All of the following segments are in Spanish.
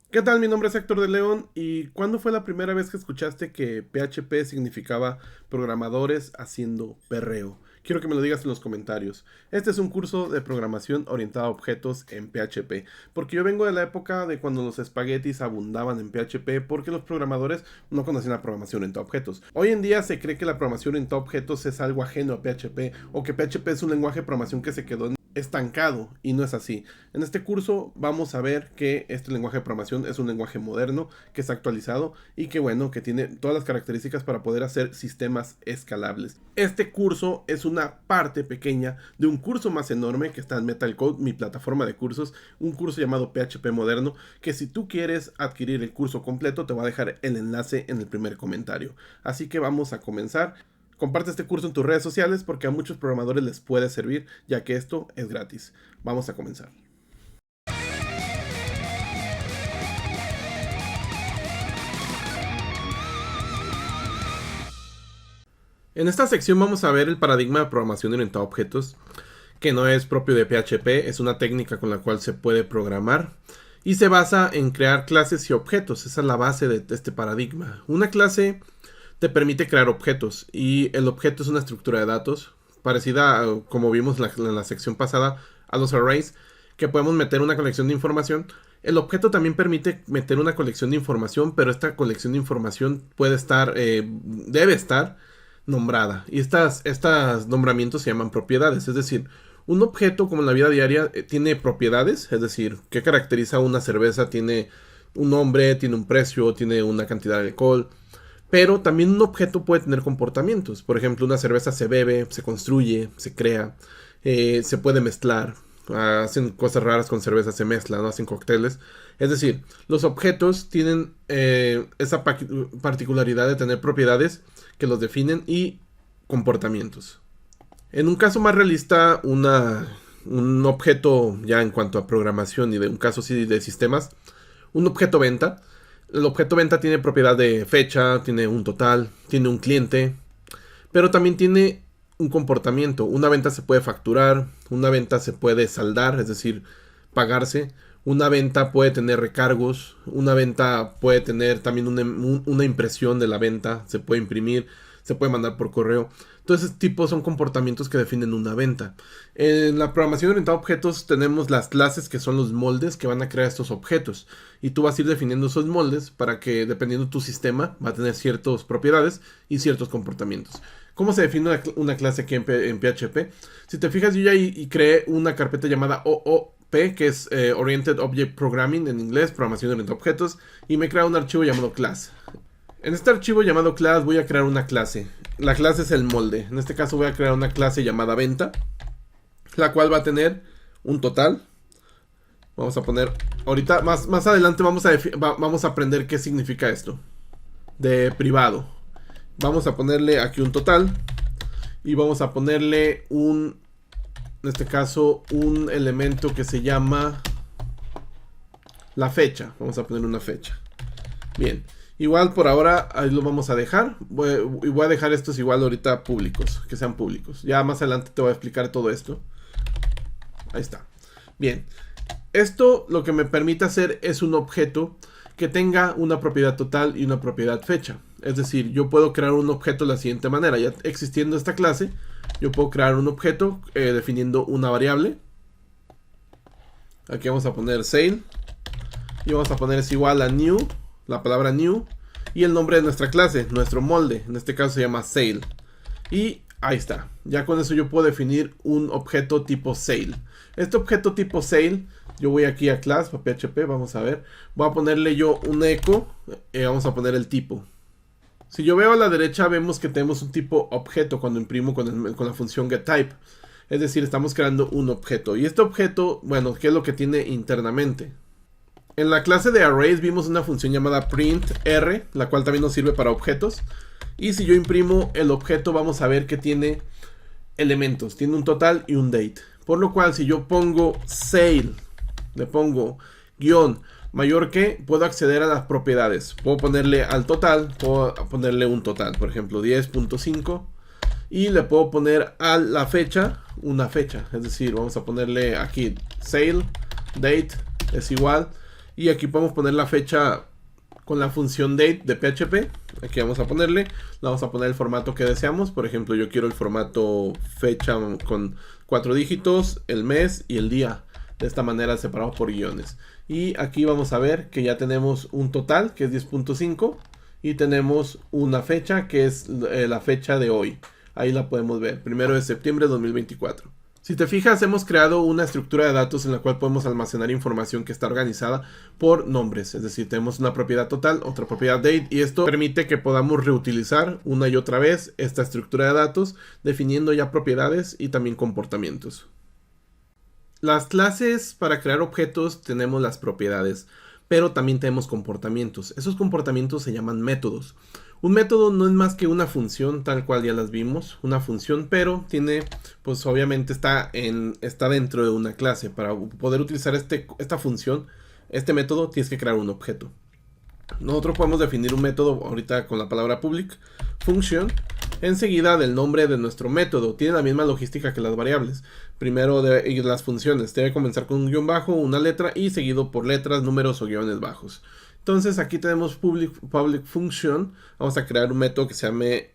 ¿Qué tal? Mi nombre es Héctor de León. ¿Y cuándo fue la primera vez que escuchaste que PHP significaba programadores haciendo perreo? Quiero que me lo digas en los comentarios. Este es un curso de programación orientado a objetos en PHP, porque yo vengo de la época de cuando los espaguetis abundaban en PHP porque los programadores no conocían la programación orientada a objetos. Hoy en día se cree que la programación orientada a objetos es algo ajeno a PHP o que PHP es un lenguaje de programación que se quedó estancado, y no es así. En este curso vamos a ver que este lenguaje de programación es un lenguaje moderno, que está actualizado y que bueno, que tiene todas las características para poder hacer sistemas escalables. Este curso es una parte pequeña de un curso más enorme que está en Metal Code, mi plataforma de cursos, un curso llamado PHP Moderno, que si tú quieres adquirir el curso completo te voy a dejar el enlace en el primer comentario. Así que vamos a comenzar. Comparte este curso en tus redes sociales porque a muchos programadores les puede servir, ya que esto es gratis. Vamos a comenzar. En esta sección vamos a ver el paradigma de programación orientada a objetos, que no es propio de PHP, es una técnica con la cual se puede programar y se basa en crear clases y objetos. Esa es la base de este paradigma. Una clase te permite crear objetos y el objeto es una estructura de datos parecida a, como vimos en la sección pasada, a los arrays, que podemos meter una colección de información. El objeto también permite meter una colección de información, pero esta colección de información debe estar nombrada. Y estas nombramientos se llaman propiedades. Es decir, un objeto, como en la vida diaria, tiene propiedades. Es decir, ¿qué caracteriza una cerveza? Tiene un nombre, tiene un precio, tiene una cantidad de alcohol. Pero también un objeto puede tener comportamientos. Por ejemplo, una cerveza se bebe, se construye, se crea, se puede mezclar. Hacen cosas raras con cerveza, se mezclan, ¿no? Hacen cócteles. Es decir, los objetos tienen esa particularidad de tener propiedades que los definen y comportamientos. En un caso más realista, un objeto ya en cuanto a programación y de un caso sí de sistemas, un objeto venta. El objeto venta tiene propiedad de fecha, tiene un total, tiene un cliente, pero también tiene un comportamiento. Una venta se puede facturar, una venta se puede saldar, es decir, pagarse. Una venta puede tener recargos, una venta puede tener también una impresión de la venta, se puede imprimir, se puede mandar por correo. Todos esos tipos son comportamientos que definen una venta. En la programación orientada a objetos tenemos las clases, que son los moldes que van a crear estos objetos. Y tú vas a ir definiendo esos moldes para que, dependiendo de tu sistema, va a tener ciertas propiedades y ciertos comportamientos. ¿Cómo se define una clase aquí en PHP? Si te fijas, yo ya creé una carpeta llamada OOP, que es Oriented Object Programming en inglés, programación orientada a objetos, y me he creado un archivo llamado class. En este archivo llamado class voy a crear una clase. La clase es el molde. En este caso voy a crear una clase llamada venta, la cual va a tener un total. Vamos a poner, ahorita más adelante vamos a aprender qué significa esto de privado. Vamos a ponerle aquí un total y vamos a ponerle en este caso, un elemento que se llama la fecha. Vamos a poner una fecha. Bien. Igual por ahora ahí lo vamos a dejar. Voy a dejar estos igual ahorita públicos, que sean públicos. Ya más adelante te voy a explicar todo esto. Ahí está. Bien. Esto lo que me permite hacer es un objeto que tenga una propiedad total y una propiedad fecha. Es decir, yo puedo crear un objeto de la siguiente manera. Ya existiendo esta clase, yo puedo crear un objeto definiendo una variable. Aquí vamos a poner sale. Y vamos a poner es igual a new, la palabra new, y el nombre de nuestra clase, nuestro molde. En este caso se llama sale. Y ahí está. Ya con eso yo puedo definir un objeto tipo sale. Este objeto tipo sale, yo voy aquí a class, a PHP, vamos a ver. Voy a ponerle yo un echo, vamos a poner el tipo. Si yo veo a la derecha, vemos que tenemos un tipo objeto cuando imprimo con la función getType. Es decir, estamos creando un objeto. Y este objeto, bueno, ¿qué es lo que tiene internamente? En la clase de arrays vimos una función llamada printr, la cual también nos sirve para objetos. Y si yo imprimo el objeto, vamos a ver que tiene elementos. Tiene un total y un date. Por lo cual, si yo pongo sale, le pongo guión mayor que, puedo acceder a las propiedades. Puedo ponerle al total, puedo ponerle un total, por ejemplo 10.5. Y le puedo poner a la fecha, una fecha. Es decir, vamos a ponerle aquí sale, date, es igual. Y aquí podemos poner la fecha con la función date de PHP. Aquí vamos a ponerle, le vamos a poner el formato que deseamos. Por ejemplo, yo quiero el formato fecha con 4 dígitos, el mes y el día. De esta manera separado por guiones. Y aquí vamos a ver que ya tenemos un total que es 10.5 y tenemos una fecha que es la fecha de hoy. Ahí la podemos ver, 1 de septiembre de 2024. Si te fijas, hemos creado una estructura de datos en la cual podemos almacenar información que está organizada por nombres. Es decir, tenemos una propiedad total, otra propiedad date, y esto permite que podamos reutilizar una y otra vez esta estructura de datos, definiendo ya propiedades y también comportamientos. Las clases, para crear objetos tenemos las propiedades, pero también tenemos comportamientos. Esos comportamientos se llaman métodos. Un método no es más que una función, tal cual ya las vimos, una función, pero tiene, pues obviamente está dentro de una clase. Para poder utilizar esta función, este método, tienes que crear un objeto. Nosotros podemos definir un método ahorita con la palabra public function, enseguida del nombre de nuestro método. Tiene la misma logística que las variables. Primero las funciones, debe comenzar con un guión bajo, una letra y seguido por letras, números o guiones bajos. Entonces aquí tenemos public function. Vamos a crear un método que se llame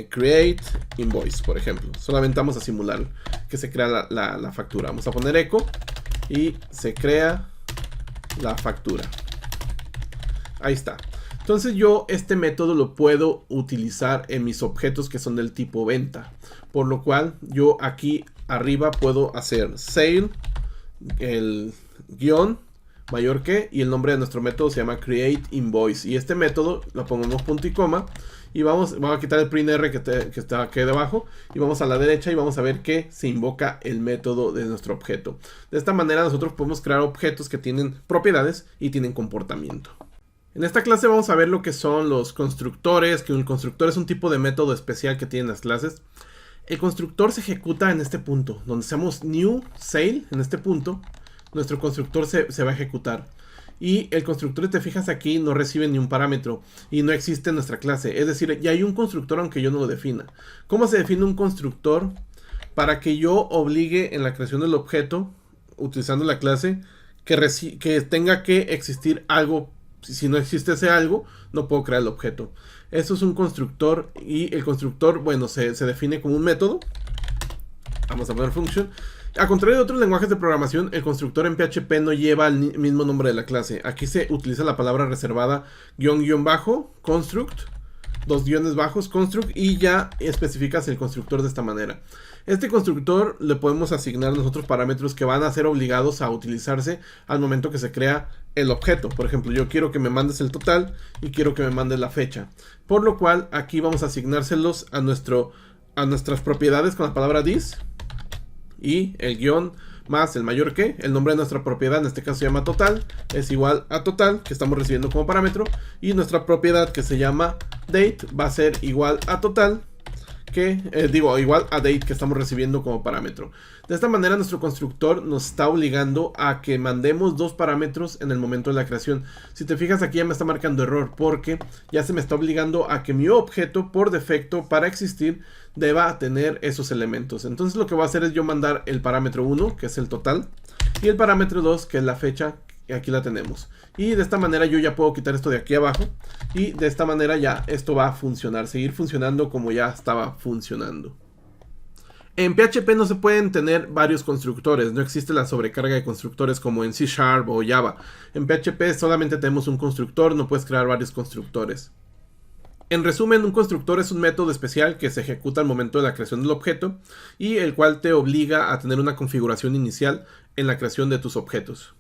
create invoice, por ejemplo. Solamente vamos a simular que se crea la factura. Vamos a poner echo y se crea la factura. Ahí está. Entonces yo este método lo puedo utilizar en mis objetos que son del tipo venta. Por lo cual yo aquí arriba puedo hacer sale, el guión mayor que, y el nombre de nuestro método se llama create invoice. Y este método lo pongamos punto y coma. Y vamos a quitar el print R que está aquí debajo. Y vamos a la derecha y vamos a ver que se invoca el método de nuestro objeto. De esta manera nosotros podemos crear objetos que tienen propiedades y tienen comportamiento. En esta clase vamos a ver lo que son los constructores, que un constructor es un tipo de método especial que tienen las clases. El constructor se ejecuta en este punto, donde seamos new sale, en este punto, nuestro constructor se va a ejecutar. Y el constructor, si te fijas aquí, no recibe ni un parámetro y no existe en nuestra clase. Es decir, ya hay un constructor aunque yo no lo defina. ¿Cómo se define un constructor? Para que yo obligue en la creación del objeto, utilizando la clase, que tenga que existir algo. Si no existe ese algo, no puedo crear el objeto. Eso es un constructor y el constructor, bueno, se define como un método. Vamos a poner function. A contrario de otros lenguajes de programación, el constructor en PHP no lleva el mismo nombre de la clase. Aquí se utiliza la palabra reservada guión bajo, construct, 2 guiones bajos, construct, y ya especificas el constructor de esta manera. Este constructor le podemos asignar nosotros parámetros que van a ser obligados a utilizarse al momento que se crea el objeto. Por ejemplo, yo quiero que me mandes el total y quiero que me mandes la fecha. Por lo cual, aquí vamos a asignárselos a nuestras propiedades con la palabra this y el guión más el mayor que, el nombre de nuestra propiedad, en este caso se llama total, es igual a total, que estamos recibiendo como parámetro, y nuestra propiedad que se llama date va a ser igual a total, igual a date, que estamos recibiendo como parámetro. De esta manera nuestro constructor nos está obligando a que mandemos 2 parámetros en el momento de la creación. Si te fijas aquí ya me está marcando error porque ya se me está obligando a que mi objeto por defecto para existir deba tener esos elementos. Entonces lo que voy a hacer es yo mandar el parámetro 1, que es el total, y el parámetro 2, que es la fecha, que aquí la tenemos. Y de esta manera yo ya puedo quitar esto de aquí abajo y de esta manera ya esto va a funcionar, seguir funcionando como ya estaba funcionando. En PHP no se pueden tener varios constructores, no existe la sobrecarga de constructores como en C# o Java. En PHP solamente tenemos un constructor, no puedes crear varios constructores. En resumen, un constructor es un método especial que se ejecuta al momento de la creación del objeto y el cual te obliga a tener una configuración inicial en la creación de tus objetos.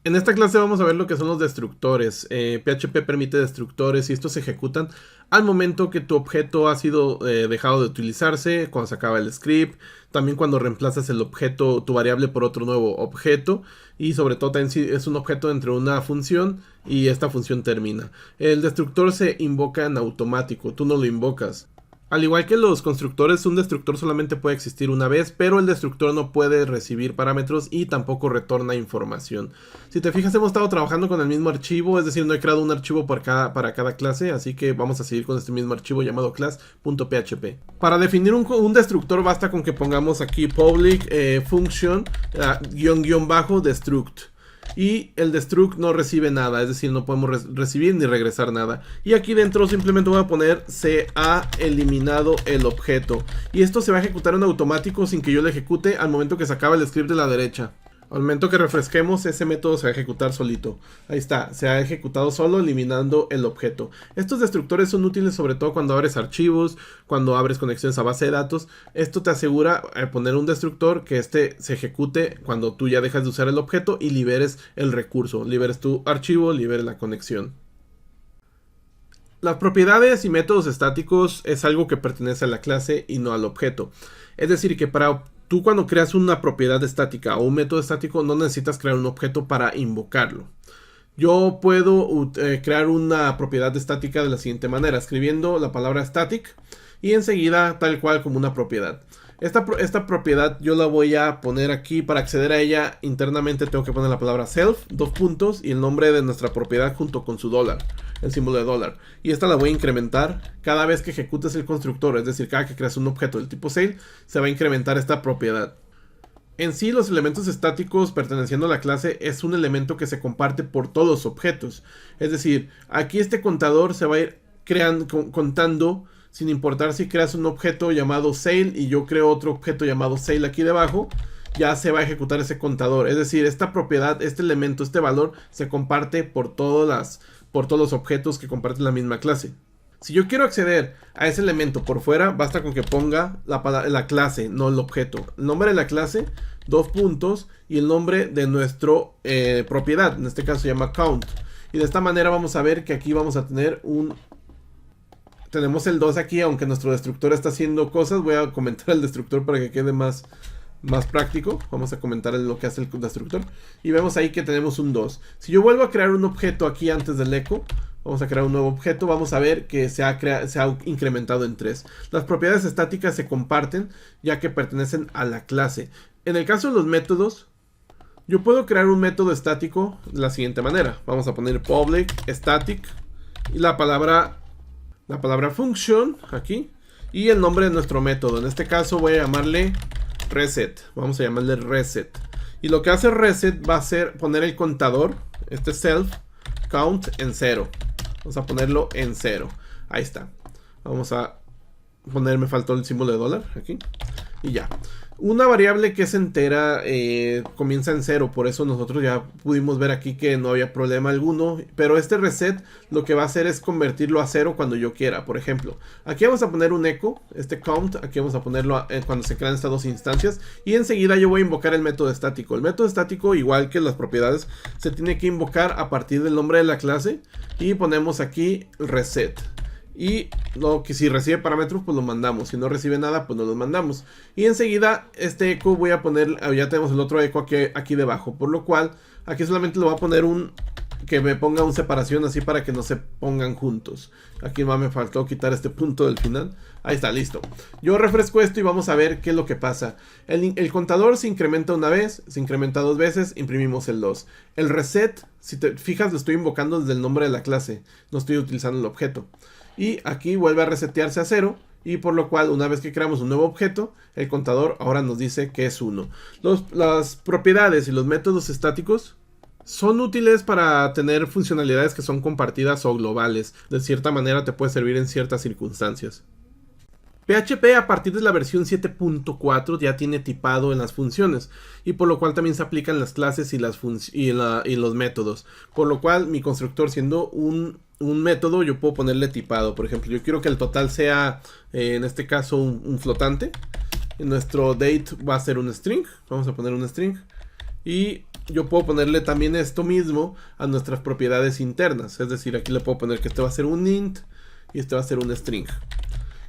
En esta clase vamos a ver lo que son los destructores. PHP permite destructores y estos se ejecutan al momento que tu objeto ha sido dejado de utilizarse, cuando se acaba el script, también cuando reemplazas el objeto, tu variable, por otro nuevo objeto, y sobre todo también si es un objeto entre una función y esta función termina. El destructor se invoca en automático, tú no lo invocas. Al igual que los constructores, un destructor solamente puede existir una vez, pero el destructor no puede recibir parámetros y tampoco retorna información. Si te fijas, hemos estado trabajando con el mismo archivo, es decir, no he creado un archivo para cada clase, así que vamos a seguir con este mismo archivo llamado class.php. Para definir un destructor basta con que pongamos aquí public function _destruct. Y el destruct no recibe nada, es decir, no podemos recibir ni regresar nada. Y aquí dentro simplemente voy a poner se ha eliminado el objeto. Y esto se va a ejecutar en automático sin que yo lo ejecute al momento que se acaba el script de la derecha. Al momento que refresquemos, ese método se va a ejecutar solito. Ahí está, se ha ejecutado solo eliminando el objeto. Estos destructores son útiles sobre todo cuando abres archivos, cuando abres conexiones a base de datos. Esto te asegura poner un destructor que se ejecute cuando tú ya dejas de usar el objeto y liberes el recurso, liberes tu archivo, liberes la conexión. Las propiedades y métodos estáticos es algo que pertenece a la clase y no al objeto. Es decir, que tú cuando creas una propiedad estática o un método estático no necesitas crear un objeto para invocarlo. Yo puedo crear una propiedad estática de la siguiente manera, escribiendo la palabra static y enseguida tal cual como una propiedad. Esta propiedad yo la voy a poner aquí. Para acceder a ella internamente tengo que poner la palabra self, dos puntos y el nombre de nuestra propiedad junto con su dólar, el símbolo de dólar. Y esta la voy a incrementar cada vez que ejecutes el constructor, es decir, cada que creas un objeto del tipo sail se va a incrementar esta propiedad. En sí, los elementos estáticos perteneciendo a la clase es un elemento que se comparte por todos los objetos. Es decir, aquí este contador se va a ir contando sin importar si creas un objeto llamado sail y yo creo otro objeto llamado sail aquí debajo, ya se va a ejecutar ese contador. Es decir, esta propiedad, este elemento, este valor se comparte por todos los objetos que comparten la misma clase. Si yo quiero acceder a ese elemento por fuera, basta con que ponga la clase, no el objeto. El nombre de la clase, dos puntos, y el nombre de nuestra propiedad, en este caso se llama count. Y de esta manera vamos a ver que aquí vamos a tener tenemos el 2 aquí, aunque nuestro destructor está haciendo cosas. Voy a comentar el destructor para que quede más práctico. Vamos a comentar lo que hace el destructor. Y vemos ahí que tenemos un 2. Si yo vuelvo a crear un objeto aquí antes del echo, vamos a crear un nuevo objeto, vamos a ver que se ha incrementado en 3. Las propiedades estáticas se comparten ya que pertenecen a la clase. En el caso de los métodos, yo puedo crear un método estático de la siguiente manera. Vamos a poner public static y la palabra function aquí y el nombre de nuestro método. En este caso voy a llamarle reset. Vamos a llamarle reset. Y lo que hace reset va a ser poner el contador, este self count en 0. Vamos a ponerlo en 0. Ahí está. Vamos a poner, me faltó el símbolo de dólar aquí. Y ya. Una variable que es entera comienza en 0, por eso nosotros ya pudimos ver aquí que no había problema alguno. Pero este reset lo que va a hacer es convertirlo a 0 cuando yo quiera. Por ejemplo, aquí vamos a poner un echo, este count, aquí vamos a ponerlo cuando se crean estas dos instancias. Y enseguida yo voy a invocar el método estático. El método estático, igual que las propiedades, se tiene que invocar a partir del nombre de la clase. Y ponemos aquí reset. Y que si recibe parámetros pues lo mandamos, si no recibe nada pues no los mandamos. Y enseguida este eco voy a poner, ya tenemos el otro eco aquí debajo, por lo cual aquí solamente lo voy a poner que me ponga una separación así para que no se pongan juntos. Aquí más me faltó quitar este punto del final. Ahí está, listo. Yo refresco esto y vamos a ver qué es lo que pasa. El contador se incrementa una vez, se incrementa dos veces, imprimimos el 2. El reset, si te fijas, lo estoy invocando desde el nombre de la clase, no estoy utilizando el objeto. Y aquí vuelve a resetearse a 0. Y por lo cual una vez que creamos un nuevo objeto, el contador ahora nos dice que es 1. Las propiedades y los métodos estáticos son útiles para tener funcionalidades que son compartidas o globales. De cierta manera te puede servir en ciertas circunstancias. PHP a partir de la versión 7.4 ya tiene tipado en las funciones y por lo cual también se aplican las clases y los métodos. Por lo cual mi constructor, siendo un método, yo puedo ponerle tipado. Por ejemplo, yo quiero que el total sea en este caso un flotante. Nuestro date va a ser un string. Vamos a poner un string. Y yo puedo ponerle también esto mismo a nuestras propiedades internas. Es decir, aquí le puedo poner que este va a ser un int y este va a ser un string.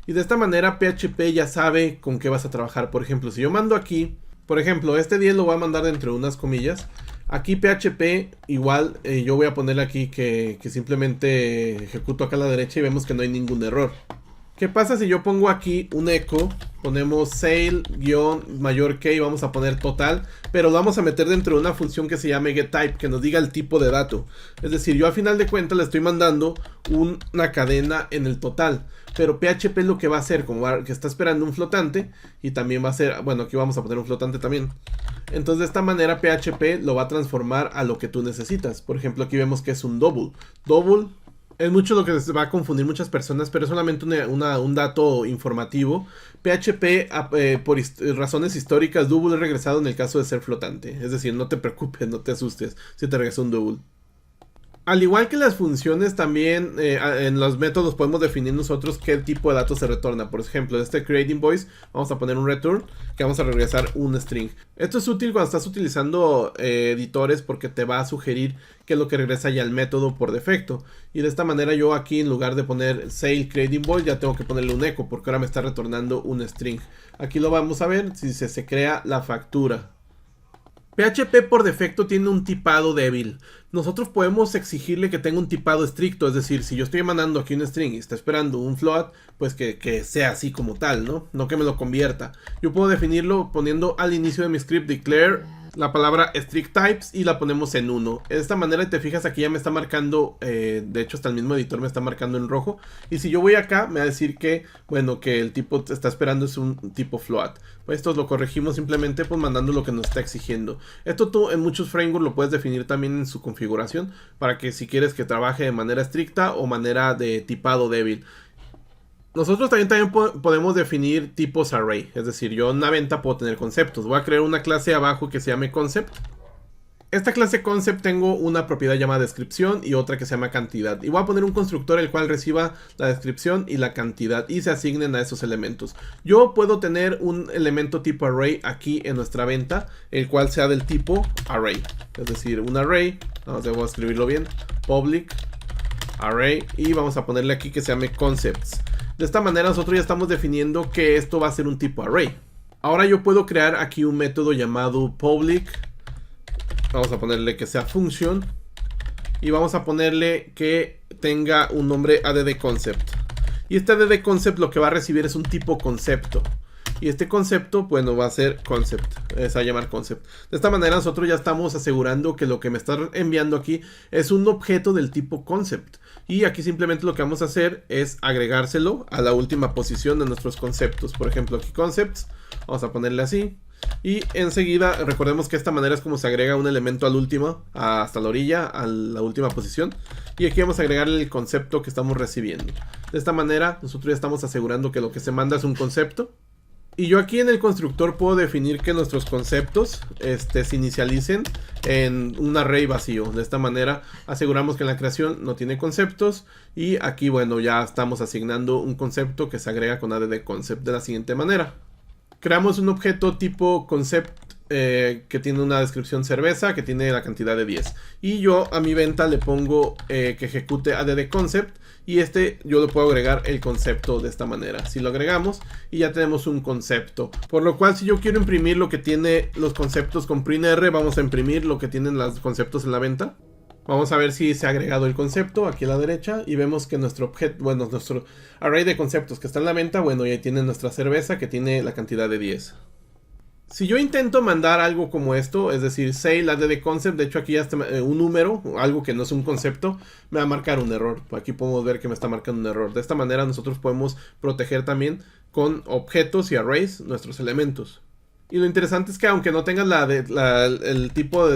Y de esta manera PHP ya sabe con qué vas a trabajar. Por ejemplo, si yo mando aquí, por ejemplo, este 10 lo voy a mandar dentro de unas comillas. Aquí PHP igual yo voy a ponerle aquí que simplemente ejecuto acá a la derecha y vemos que no hay ningún error. ¿Qué pasa si yo pongo aquí un echo ponemos sale guión mayor que y vamos a poner total, pero lo vamos a meter dentro de una función que se llame getType, que nos diga el tipo de dato. Es decir, yo al final de cuentas le estoy mandando una cadena en el total, pero PHP lo que va a hacer, como que está esperando un flotante, y también va a ser, bueno, aquí vamos a poner un flotante también. Entonces de esta manera PHP lo va a transformar a lo que tú necesitas. Por ejemplo, aquí vemos que es un double. Double es mucho lo que se va a confundir muchas personas, pero es solamente un dato informativo. PHP, por razones históricas, double es regresado en el caso de ser flotante. Es decir, no te preocupes, no te asustes si te regresa un double. Al igual que las funciones, también en los métodos podemos definir nosotros qué tipo de datos se retorna. Por ejemplo, en este create invoice vamos a poner un return que vamos a regresar un string. Esto es útil cuando estás utilizando editores porque te va a sugerir qué es lo que regresa ya el método por defecto. Y de esta manera yo aquí, en lugar de poner sale create invoice, ya tengo que ponerle un echo porque ahora me está retornando un string. Aquí lo vamos a ver si se crea la factura. PHP por defecto tiene un tipado débil. Nosotros podemos exigirle que tenga un tipado estricto, es decir, si yo estoy mandando aquí un string y está esperando un float, pues que sea así como tal, ¿no? No que me lo convierta. Yo puedo definirlo poniendo al inicio de mi script declare la palabra strict types y la ponemos en 1. De esta manera, te fijas, aquí ya me está marcando, de hecho hasta el mismo editor me está marcando en rojo. Y si yo voy acá, me va a decir que, bueno, que el tipo está esperando es un tipo float. Pues esto lo corregimos simplemente pues mandando lo que nos está exigiendo. Esto tú en muchos frameworks lo puedes definir también en su configuración para que si quieres que trabaje de manera estricta o manera de tipado débil. Nosotros también podemos definir tipos array, es decir, yo en una venta puedo tener conceptos. Voy a crear una clase abajo que se llame concept. Esta clase concept tengo una propiedad llamada descripción y otra que se llama cantidad. Y voy a poner un constructor el cual reciba la descripción y la cantidad y se asignen a esos elementos. Yo puedo tener un elemento tipo array aquí en nuestra venta, el cual sea del tipo array. Es decir, un array, vamos a escribirlo bien, public array, y vamos a ponerle aquí que se llame concepts. De esta manera nosotros ya estamos definiendo que esto va a ser un tipo array. Ahora yo puedo crear aquí un método llamado public. Vamos a ponerle que sea function. Y vamos a ponerle que tenga un nombre addConcept. Y este addConcept lo que va a recibir es un tipo concepto. Y este concepto, bueno, va a ser concept. Se va a llamar concept. De esta manera nosotros ya estamos asegurando que lo que me está enviando aquí es un objeto del tipo concept. Y aquí simplemente lo que vamos a hacer es agregárselo a la última posición de nuestros conceptos. Por ejemplo, aquí concepts. Vamos a ponerle así. Y enseguida, recordemos que de esta manera es como se agrega un elemento al último, hasta la orilla, a la última posición. Y aquí vamos a agregarle el concepto que estamos recibiendo. De esta manera, nosotros ya estamos asegurando que lo que se manda es un concepto. Y yo aquí en el constructor puedo definir que nuestros conceptos se inicialicen en un array vacío. De esta manera aseguramos que en la creación no tiene conceptos. Y aquí, bueno, ya estamos asignando un concepto que se agrega con addConcept de la siguiente manera. Creamos un objeto tipo concept que tiene una descripción cerveza, que tiene la cantidad de 10. Y yo a mi venta le pongo que ejecute addConcept. Y yo le puedo agregar el concepto de esta manera. Si lo agregamos y ya tenemos un concepto. Por lo cual si yo quiero imprimir lo que tiene los conceptos con printr, vamos a imprimir lo que tienen los conceptos en la venta. Vamos a ver si se ha agregado el concepto aquí a la derecha. Y vemos que nuestro objeto, bueno, nuestro array de conceptos que está en la venta, bueno, ya tiene nuestra cerveza que tiene la cantidad de 10. Si yo intento mandar algo como esto, es decir, sale addConcept, de hecho aquí ya está un número, algo que no es un concepto, me va a marcar un error. Aquí podemos ver que me está marcando un error. De esta manera nosotros podemos proteger también con objetos y arrays nuestros elementos. Y lo interesante es que aunque no tengas el tipo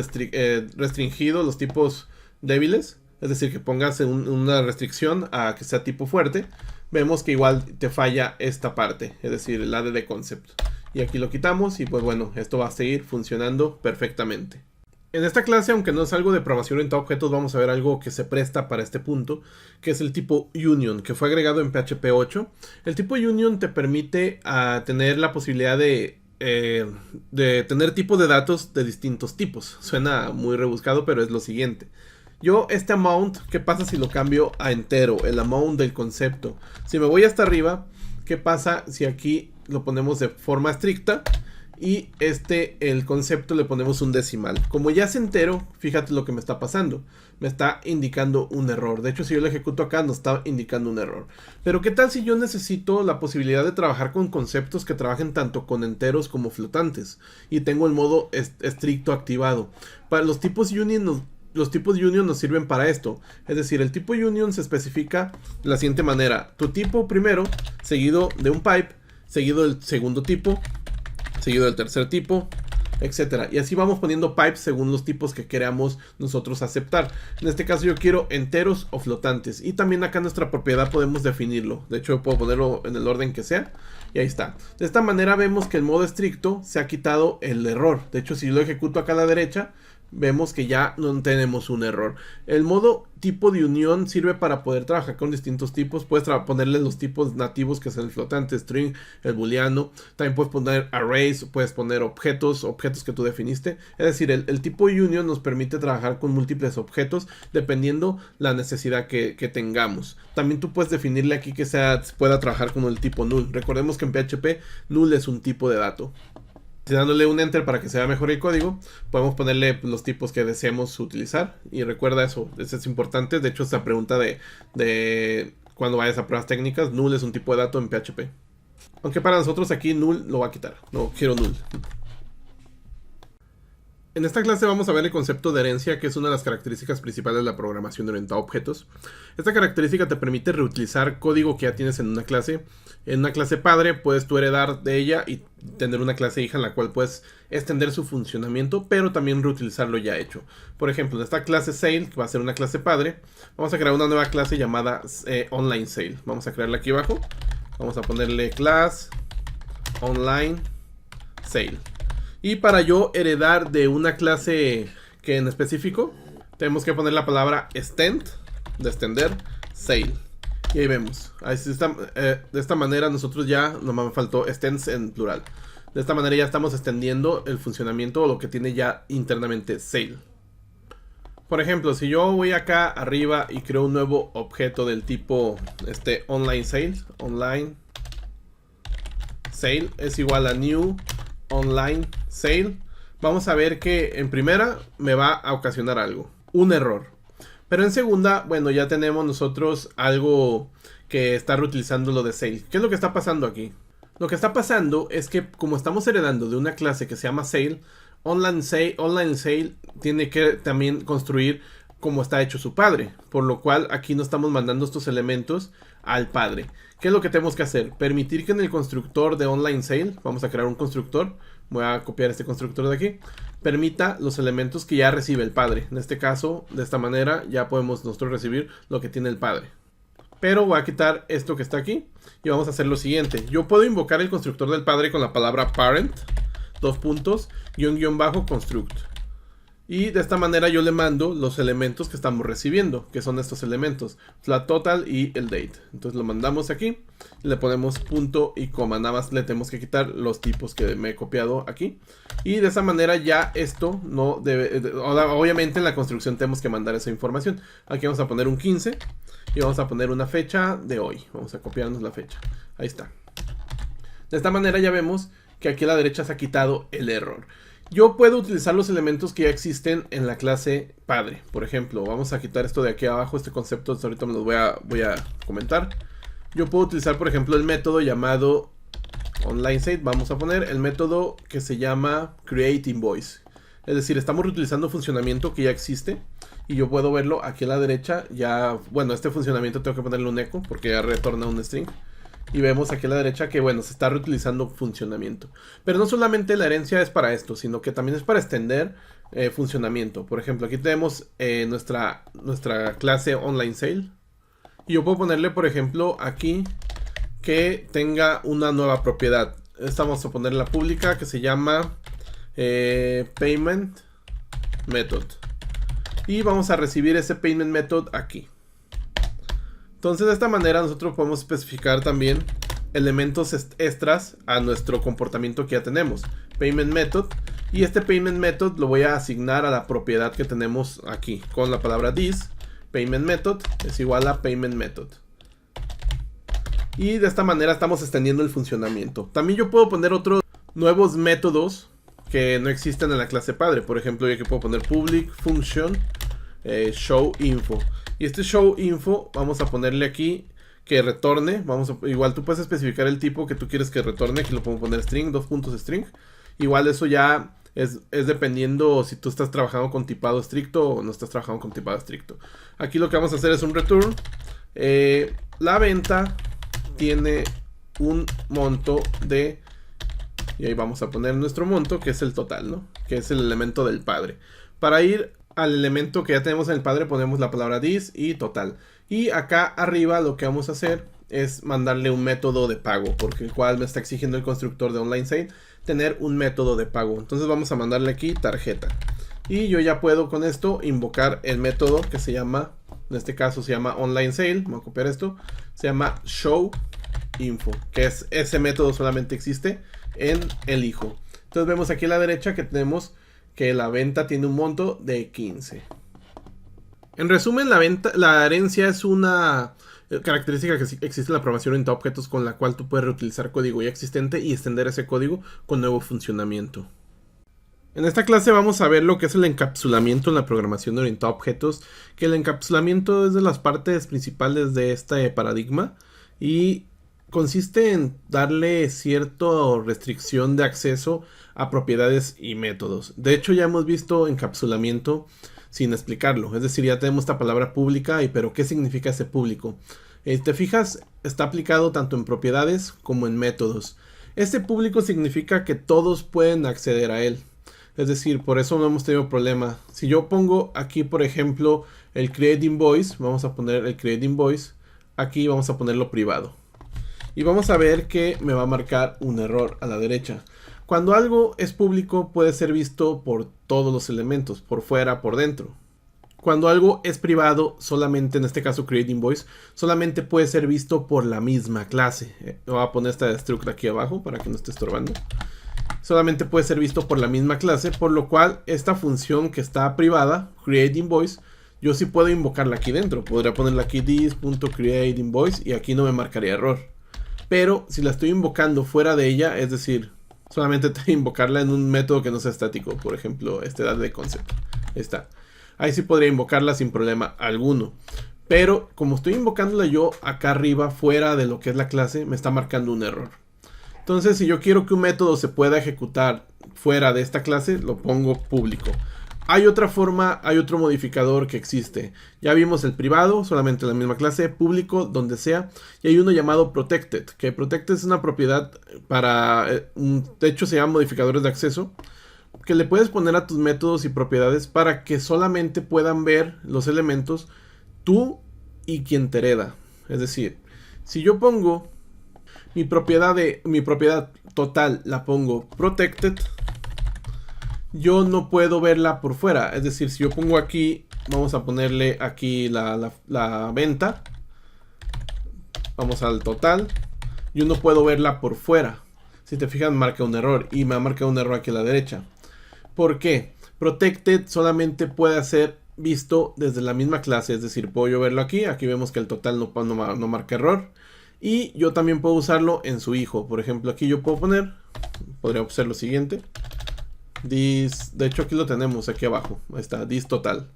restringido, los tipos débiles, es decir, que pongas una restricción a que sea tipo fuerte, vemos que igual te falla esta parte, es decir, el addConcept. Y aquí lo quitamos y pues bueno, esto va a seguir funcionando perfectamente. En esta clase, aunque no es algo de programación orientada a objetos, vamos a ver algo que se presta para este punto, que es el tipo Union, que fue agregado en PHP 8. El tipo Union te permite tener la posibilidad de tener tipos de datos de distintos tipos. Suena muy rebuscado, pero es lo siguiente. Yo este amount, ¿qué pasa si lo cambio a entero? El amount del concepto. Si me voy hasta arriba, ¿qué pasa si aquí lo ponemos de forma estricta? y el concepto le ponemos un decimal. Como ya es entero, fíjate lo que me está pasando. Me está indicando un error. De hecho, si yo lo ejecuto acá, nos está indicando un error. Pero ¿qué tal si yo necesito la posibilidad de trabajar con conceptos que trabajen tanto con enteros como flotantes? Y tengo el modo estricto activado. Para los tipos union nos sirven para esto. Es decir, el tipo union se especifica de la siguiente manera. Tu tipo primero, seguido de un pipe, seguido del segundo tipo, seguido del tercer tipo, etcétera. Y así vamos poniendo pipes según los tipos que queramos nosotros aceptar. En este caso yo quiero enteros o flotantes. Y también acá en nuestra propiedad podemos definirlo. De hecho, yo puedo ponerlo en el orden que sea. Y ahí está. De esta manera vemos que el modo estricto se ha quitado el error. De hecho, si lo ejecuto acá a la derecha, vemos que ya no tenemos un error. El modo tipo de unión sirve para poder trabajar con distintos tipos. Puedes ponerle los tipos nativos, que es el flotante, string, el booleano. También puedes poner arrays, puedes poner objetos que tú definiste. Es decir, el tipo union nos permite trabajar con múltiples objetos dependiendo la necesidad que tengamos. También tú puedes definirle aquí que pueda trabajar con el tipo null. Recordemos que en PHP null es un tipo de dato. Dándole un enter para que se vea mejor el código, podemos ponerle los tipos que deseemos utilizar. Y recuerda eso es importante. De hecho, esta pregunta de cuando vayas a pruebas técnicas, null es un tipo de dato en PHP. Aunque para nosotros aquí null lo va a quitar. No quiero null. En esta clase vamos a ver el concepto de herencia, que es una de las características principales de la programación orientada a objetos. Esta característica te permite reutilizar código que ya tienes en una clase. En una clase padre puedes tú heredar de ella y tener una clase hija en la cual puedes extender su funcionamiento, pero también reutilizar lo ya hecho. Por ejemplo, en esta clase sale, que va a ser una clase padre, vamos a crear una nueva clase llamada online sale. Vamos a crearla aquí abajo. Vamos a ponerle class online sale. Y para yo heredar de una clase que en específico, tenemos que poner la palabra extend, de extender, sale. Y ahí vemos. De esta manera nosotros ya, nomás me faltó extends en plural. De esta manera ya estamos extendiendo el funcionamiento o lo que tiene ya internamente sale. Por ejemplo, si yo voy acá arriba y creo un nuevo objeto del tipo online sale es igual a new online sale, vamos a ver que en primera me va a ocasionar algo, un error. Pero en segunda, bueno, ya tenemos nosotros algo que está reutilizando lo de sale. ¿Qué es lo que está pasando aquí? Lo que está pasando es que como estamos heredando de una clase que se llama sale, online sale tiene que también construir como está hecho su padre. Por lo cual aquí no estamos mandando estos elementos al padre. ¿Qué es lo que tenemos que hacer? Permitir que en el constructor de online sale, vamos a crear un constructor, voy a copiar este constructor de aquí, permita los elementos que ya recibe el padre. En este caso, de esta manera, ya podemos nosotros recibir lo que tiene el padre. Pero voy a quitar esto que está aquí y vamos a hacer lo siguiente. Yo puedo invocar el constructor del padre con la palabra parent, guión bajo construct. Y de esta manera yo le mando los elementos que estamos recibiendo, que son estos elementos, la total y el date. Entonces lo mandamos aquí, le ponemos punto y coma, nada más le tenemos que quitar los tipos que me he copiado aquí. Y de esa manera ya esto no debe, obviamente en la construcción tenemos que mandar esa información. Aquí vamos a poner un 15 y vamos a poner una fecha de hoy, vamos a copiarnos la fecha, ahí está. De esta manera ya vemos que aquí a la derecha se ha quitado el error. Yo puedo utilizar los elementos que ya existen en la clase padre. Por ejemplo, vamos a quitar esto de aquí abajo, este concepto, ahorita me los voy a comentar. Yo puedo utilizar, por ejemplo, el método llamado onlineState. Vamos a poner el método que se llama createInvoice. Es decir, estamos reutilizando funcionamiento que ya existe. Y yo puedo verlo aquí a la derecha. Ya, bueno, este funcionamiento tengo que ponerle un eco porque ya retorna un string. Y vemos aquí a la derecha que, bueno, se está reutilizando funcionamiento. Pero no solamente la herencia es para esto, sino que también es para extender funcionamiento. Por ejemplo, aquí tenemos nuestra clase online sale. Y yo puedo ponerle, por ejemplo, aquí que tenga una nueva propiedad. Esta vamos a poner la pública que se llama payment method. Y vamos a recibir ese payment method aquí. Entonces de esta manera nosotros podemos especificar también elementos extras a nuestro comportamiento que ya tenemos. Payment method. Y este payment method lo voy a asignar a la propiedad que tenemos aquí. Con la palabra this. Payment method es igual a payment method. Y de esta manera estamos extendiendo el funcionamiento. También yo puedo poner otro nuevos métodos que no existen en la clase padre. Por ejemplo, yo aquí puedo poner public function show info. Y este show info vamos a ponerle aquí que retorne. Igual tú puedes especificar el tipo que tú quieres que retorne. Aquí lo puedo poner string, 2 puntos string. Igual eso ya es dependiendo si tú estás trabajando con tipado estricto o no estás trabajando con tipado estricto. Aquí lo que vamos a hacer es un return. La venta tiene un monto de... Y ahí vamos a poner nuestro monto, que es el total, ¿no? Que es el elemento del padre. Para ir al elemento que ya tenemos en el padre, ponemos la palabra this y total. Y acá arriba lo que vamos a hacer es mandarle un método de pago, porque el cual me está exigiendo el constructor de OnlineSale tener un método de pago. Entonces vamos a mandarle aquí tarjeta. Y yo ya puedo con esto invocar el método que se llama, en este caso se llama OnlineSale. Vamos a copiar esto. Se llama show info, que es ese método solamente existe en el hijo. Entonces vemos aquí a la derecha que tenemos que la venta tiene un monto de 15. En resumen, la herencia es una característica que existe en la programación orientada a objetos, con la cual tú puedes reutilizar código ya existente y extender ese código con nuevo funcionamiento. En esta clase vamos a ver lo que es el encapsulamiento en la programación orientada a objetos, que el encapsulamiento es de las partes principales de este paradigma y consiste en darle cierta restricción de acceso a propiedades y métodos. De hecho, ya hemos visto encapsulamiento sin explicarlo. Es decir, ya tenemos esta palabra pública, pero ¿qué significa ese público? Te fijas, está aplicado tanto en propiedades como en métodos. Este público significa que todos pueden acceder a él. Es decir, por eso no hemos tenido problema. Si yo pongo aquí, por ejemplo, el create invoice, vamos a poner el create invoice, aquí vamos a ponerlo privado. Y vamos a ver que me va a marcar un error a la derecha. Cuando algo es público puede ser visto por todos los elementos, por fuera, por dentro. Cuando algo es privado, solamente en este caso create invoice, solamente puede ser visto por la misma clase. Voy a poner esta struct aquí abajo para que no esté estorbando. Solamente puede ser visto por la misma clase, por lo cual esta función que está privada, create invoice, yo sí puedo invocarla aquí dentro. Podría ponerla aquí this.createInvoice y aquí no me marcaría error. Pero si la estoy invocando fuera de ella, es decir, solamente tengo que invocarla en un método que no sea estático, por ejemplo, de concept. Ahí está. Ahí sí podría invocarla sin problema alguno. Pero como estoy invocándola yo acá arriba, fuera de lo que es la clase, me está marcando un error. Entonces, si yo quiero que un método se pueda ejecutar fuera de esta clase, lo pongo público. Hay otra forma, hay otro modificador que existe. Ya vimos el privado, solamente en la misma clase, público, donde sea. Y hay uno llamado protected, que protected es una propiedad para, de hecho se llama modificadores de acceso, que le puedes poner a tus métodos y propiedades para que solamente puedan ver los elementos tú y quien te hereda. Es decir, si yo pongo mi propiedad total, la pongo protected, yo no puedo verla por fuera. Es decir, si yo pongo aquí, vamos a ponerle aquí la venta, vamos al total, yo no puedo verla por fuera. Si te fijas, marca un error y me ha marcado un error aquí a la derecha. ¿Por qué? Protected solamente puede ser visto desde la misma clase, es decir, puedo yo verlo aquí, aquí vemos que el total no marca error. Y yo también puedo usarlo en su hijo. Por ejemplo, aquí yo puedo poner, podríamos hacer lo siguiente. This, de hecho aquí lo tenemos aquí abajo, ahí está, this total.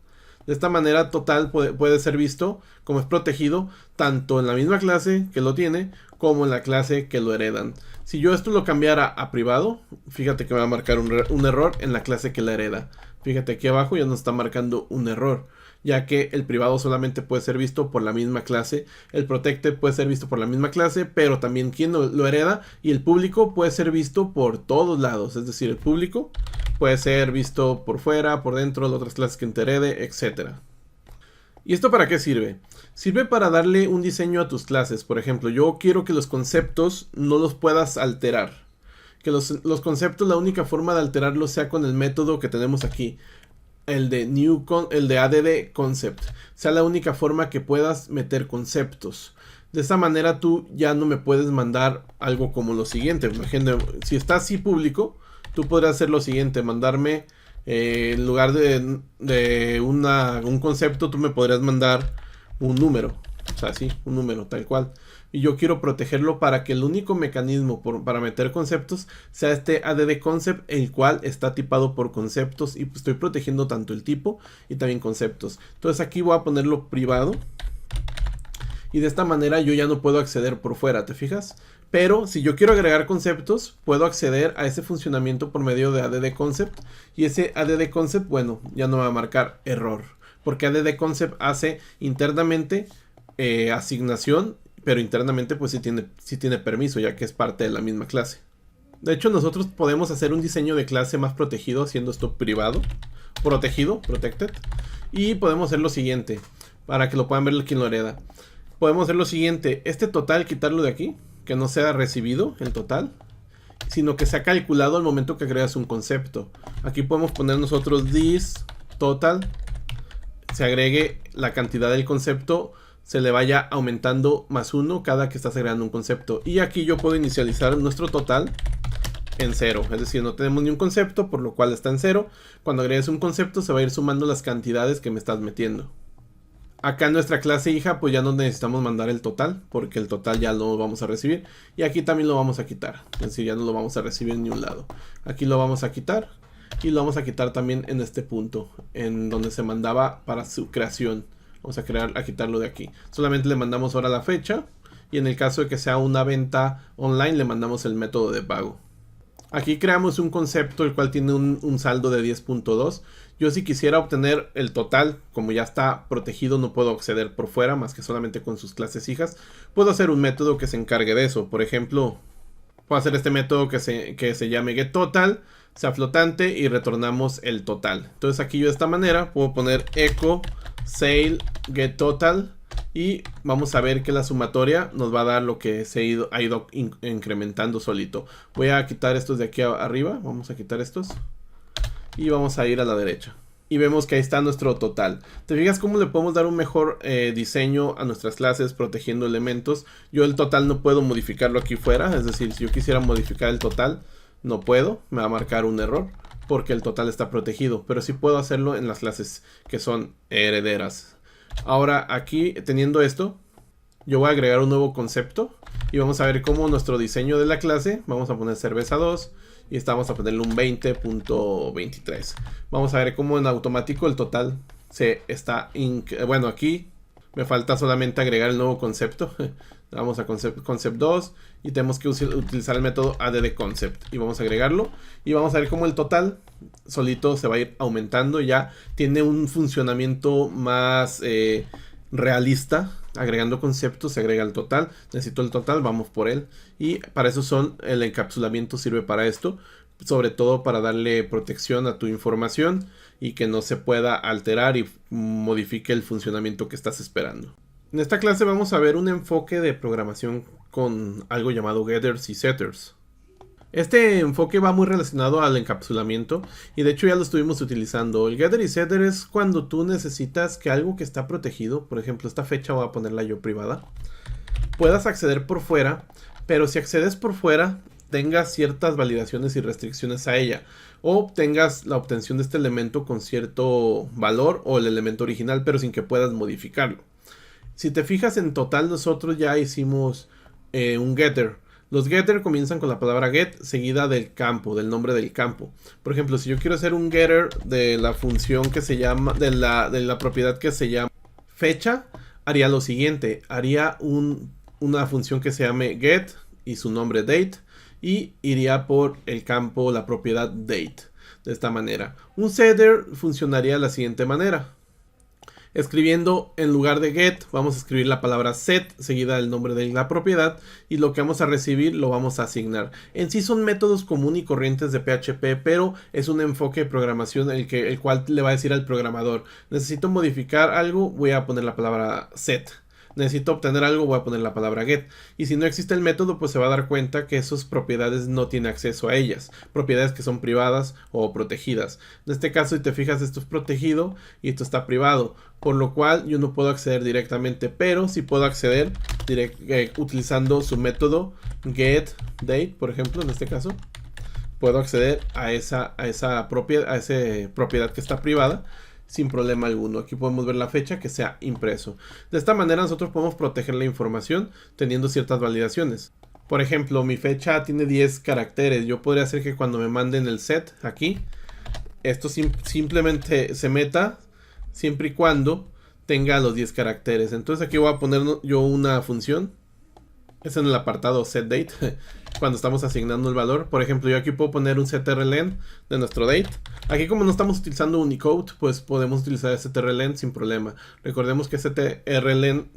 De esta manera total puede ser visto como es protegido tanto en la misma clase que lo tiene como en la clase que lo heredan. Si yo esto lo cambiara a privado, fíjate que me va a marcar un error en la clase que la hereda. Fíjate aquí abajo ya nos está marcando un error, ya que el privado solamente puede ser visto por la misma clase, el protected puede ser visto por la misma clase, pero también quien lo hereda, y el público puede ser visto por todos lados, es decir, el público puede ser visto por fuera, por dentro, de otras clases que te herede, etc. ¿Y esto para qué sirve? Sirve para darle un diseño a tus clases. Por ejemplo, yo quiero que los conceptos no los puedas alterar. Que los conceptos, la única forma de alterarlos sea con el método que tenemos aquí. El de add concept. Sea la única forma que puedas meter conceptos. De esa manera tú ya no me puedes mandar algo como lo siguiente. Imagínate, si está así público, tú podrías hacer lo siguiente. Mandarme, en lugar de un concepto, tú me podrías mandar un número. sea, sí, un número tal cual. Y yo quiero protegerlo para que el único mecanismo para meter conceptos sea este add concept, el cual está tipado por conceptos, y pues estoy protegiendo tanto el tipo y también conceptos. Entonces aquí voy a ponerlo privado. Y de esta manera yo ya no puedo acceder por fuera, ¿te fijas? Pero si yo quiero agregar conceptos, puedo acceder a ese funcionamiento por medio de add concept. Y ese add concept, bueno, ya no va a marcar error. Porque add concept hace internamente asignación, pero internamente pues sí tiene permiso, ya que es parte de la misma clase. De hecho, nosotros podemos hacer un diseño de clase más protegido haciendo esto privado, protegido, protected. Y podemos hacer lo siguiente, para que lo puedan ver quien lo hereda. Podemos hacer lo siguiente, este total quitarlo de aquí, que no sea recibido el total, sino que sea calculado al momento que agregas un concepto. Aquí podemos poner nosotros this total, se agregue la cantidad del concepto, se le vaya aumentando más 1 cada que estás agregando un concepto. Y aquí yo puedo inicializar nuestro total en 0, es decir, no tenemos ni un concepto, por lo cual está en 0. Cuando agregues un concepto se va a ir sumando las cantidades que me estás metiendo. Acá en nuestra clase hija pues ya no necesitamos mandar el total, porque el total ya lo vamos a recibir. Y aquí también lo vamos a quitar, es decir, ya no lo vamos a recibir en ningún lado. Aquí lo vamos a quitar, y lo vamos a quitar también en este punto, en donde se mandaba para su creación. Vamos a quitarlo de aquí. Solamente le mandamos ahora la fecha, y en el caso de que sea una venta online le mandamos el método de pago. Aquí creamos un concepto el cual tiene un saldo de 10.2. Yo si quisiera obtener el total, como ya está protegido, no puedo acceder por fuera más que solamente con sus clases hijas. Puedo hacer un método que se encargue de eso. Por ejemplo, puedo hacer este método que se llame getTotal, sea flotante y retornamos el total. Entonces aquí yo de esta manera puedo poner echo sale getTotal. Y vamos a ver que la sumatoria nos va a dar lo que ha ido incrementando solito. Voy a quitar estos de aquí arriba. Vamos a quitar estos. Y vamos a ir a la derecha. Y vemos que ahí está nuestro total. ¿Te fijas cómo le podemos dar un mejor diseño a nuestras clases protegiendo elementos? Yo el total no puedo modificarlo aquí fuera. Es decir, si yo quisiera modificar el total, no puedo. Me va a marcar un error porque el total está protegido. Pero sí puedo hacerlo en las clases que son herederas. Ahora aquí teniendo esto, yo voy a agregar un nuevo concepto y vamos a ver cómo nuestro diseño de la clase, vamos a poner cerveza 2 y vamos a ponerle un 20.23. Vamos a ver cómo en automático el total se está, bueno, aquí me falta solamente agregar el nuevo concepto. Vamos a concept 2 y tenemos que utilizar el método addConcept y vamos a agregarlo y vamos a ver cómo el total solito se va a ir aumentando. Ya tiene un funcionamiento más realista. Agregando conceptos se agrega el total. Necesito el total, vamos por él. Y para eso el encapsulamiento sirve para esto. Sobre todo para darle protección a tu información y que no se pueda alterar y modifique el funcionamiento que estás esperando. En esta clase vamos a ver un enfoque de programación con algo llamado getters y setters. Este enfoque va muy relacionado al encapsulamiento y de hecho ya lo estuvimos utilizando. El getter y setter es cuando tú necesitas que algo que está protegido, por ejemplo esta fecha voy a ponerla yo privada, puedas acceder por fuera, pero si accedes por fuera tengas ciertas validaciones y restricciones a ella, o tengas la obtención de este elemento con cierto valor o el elemento original pero sin que puedas modificarlo. Si te fijas en total nosotros ya hicimos un getter. Los getter comienzan con la palabra get seguida del campo, del nombre del campo. Por ejemplo, si yo quiero hacer un getter de la función que se llama, de la propiedad que se llama fecha, haría lo siguiente. Haría una función que se llame get y su nombre date y iría por el campo, la propiedad date. De esta manera. Un setter funcionaría de la siguiente manera. Escribiendo en lugar de get vamos a escribir la palabra set seguida del nombre de la propiedad y lo que vamos a recibir lo vamos a asignar. En sí son métodos comunes y corrientes de PHP, pero es un enfoque de programación el cual le va a decir al programador: necesito modificar algo, voy a poner la palabra set. Necesito obtener algo, voy a poner la palabra get. Y si no existe el método, pues se va a dar cuenta que esas propiedades no tiene acceso a ellas. Propiedades que son privadas o protegidas. En este caso, si te fijas, esto es protegido y esto está privado. Por lo cual yo no puedo acceder directamente, pero sí puedo acceder utilizando su método getDate, por ejemplo, en este caso. Puedo acceder a esa propiedad que está privada. sin problema alguno. Aquí podemos ver la fecha que se ha impreso. De esta manera nosotros podemos proteger la información teniendo ciertas validaciones. Por ejemplo, mi fecha tiene 10 caracteres. Yo podría hacer que cuando me manden el set aquí, esto simplemente se meta siempre y cuando tenga los 10 caracteres. Entonces aquí voy a poner yo una función. Es en el apartado setDate, cuando estamos asignando el valor. Por ejemplo, yo aquí puedo poner un strlen de nuestro date. Aquí, como no estamos utilizando Unicode, pues podemos utilizar strlen sin problema. Recordemos que strlen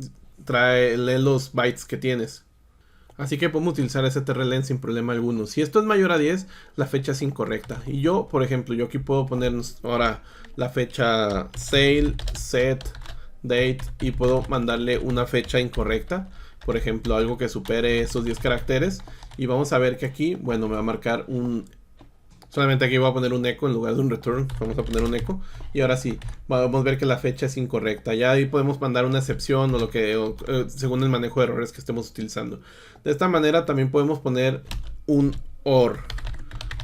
lee los bytes que tienes. Así que podemos utilizar strlen sin problema alguno. Si esto es mayor a 10, la fecha es incorrecta. Y yo, por ejemplo, yo aquí puedo poner ahora la fecha sale, set, date, y puedo mandarle una fecha incorrecta. Por ejemplo, algo que supere esos 10 caracteres. Y vamos a ver que aquí, bueno, me va a marcar un... Solamente aquí voy a poner un echo en lugar de un return. Vamos a poner un echo. Y ahora sí, vamos a ver que la fecha es incorrecta. Ya ahí podemos mandar una excepción o lo que... según el manejo de errores que estemos utilizando. De esta manera también podemos poner un OR.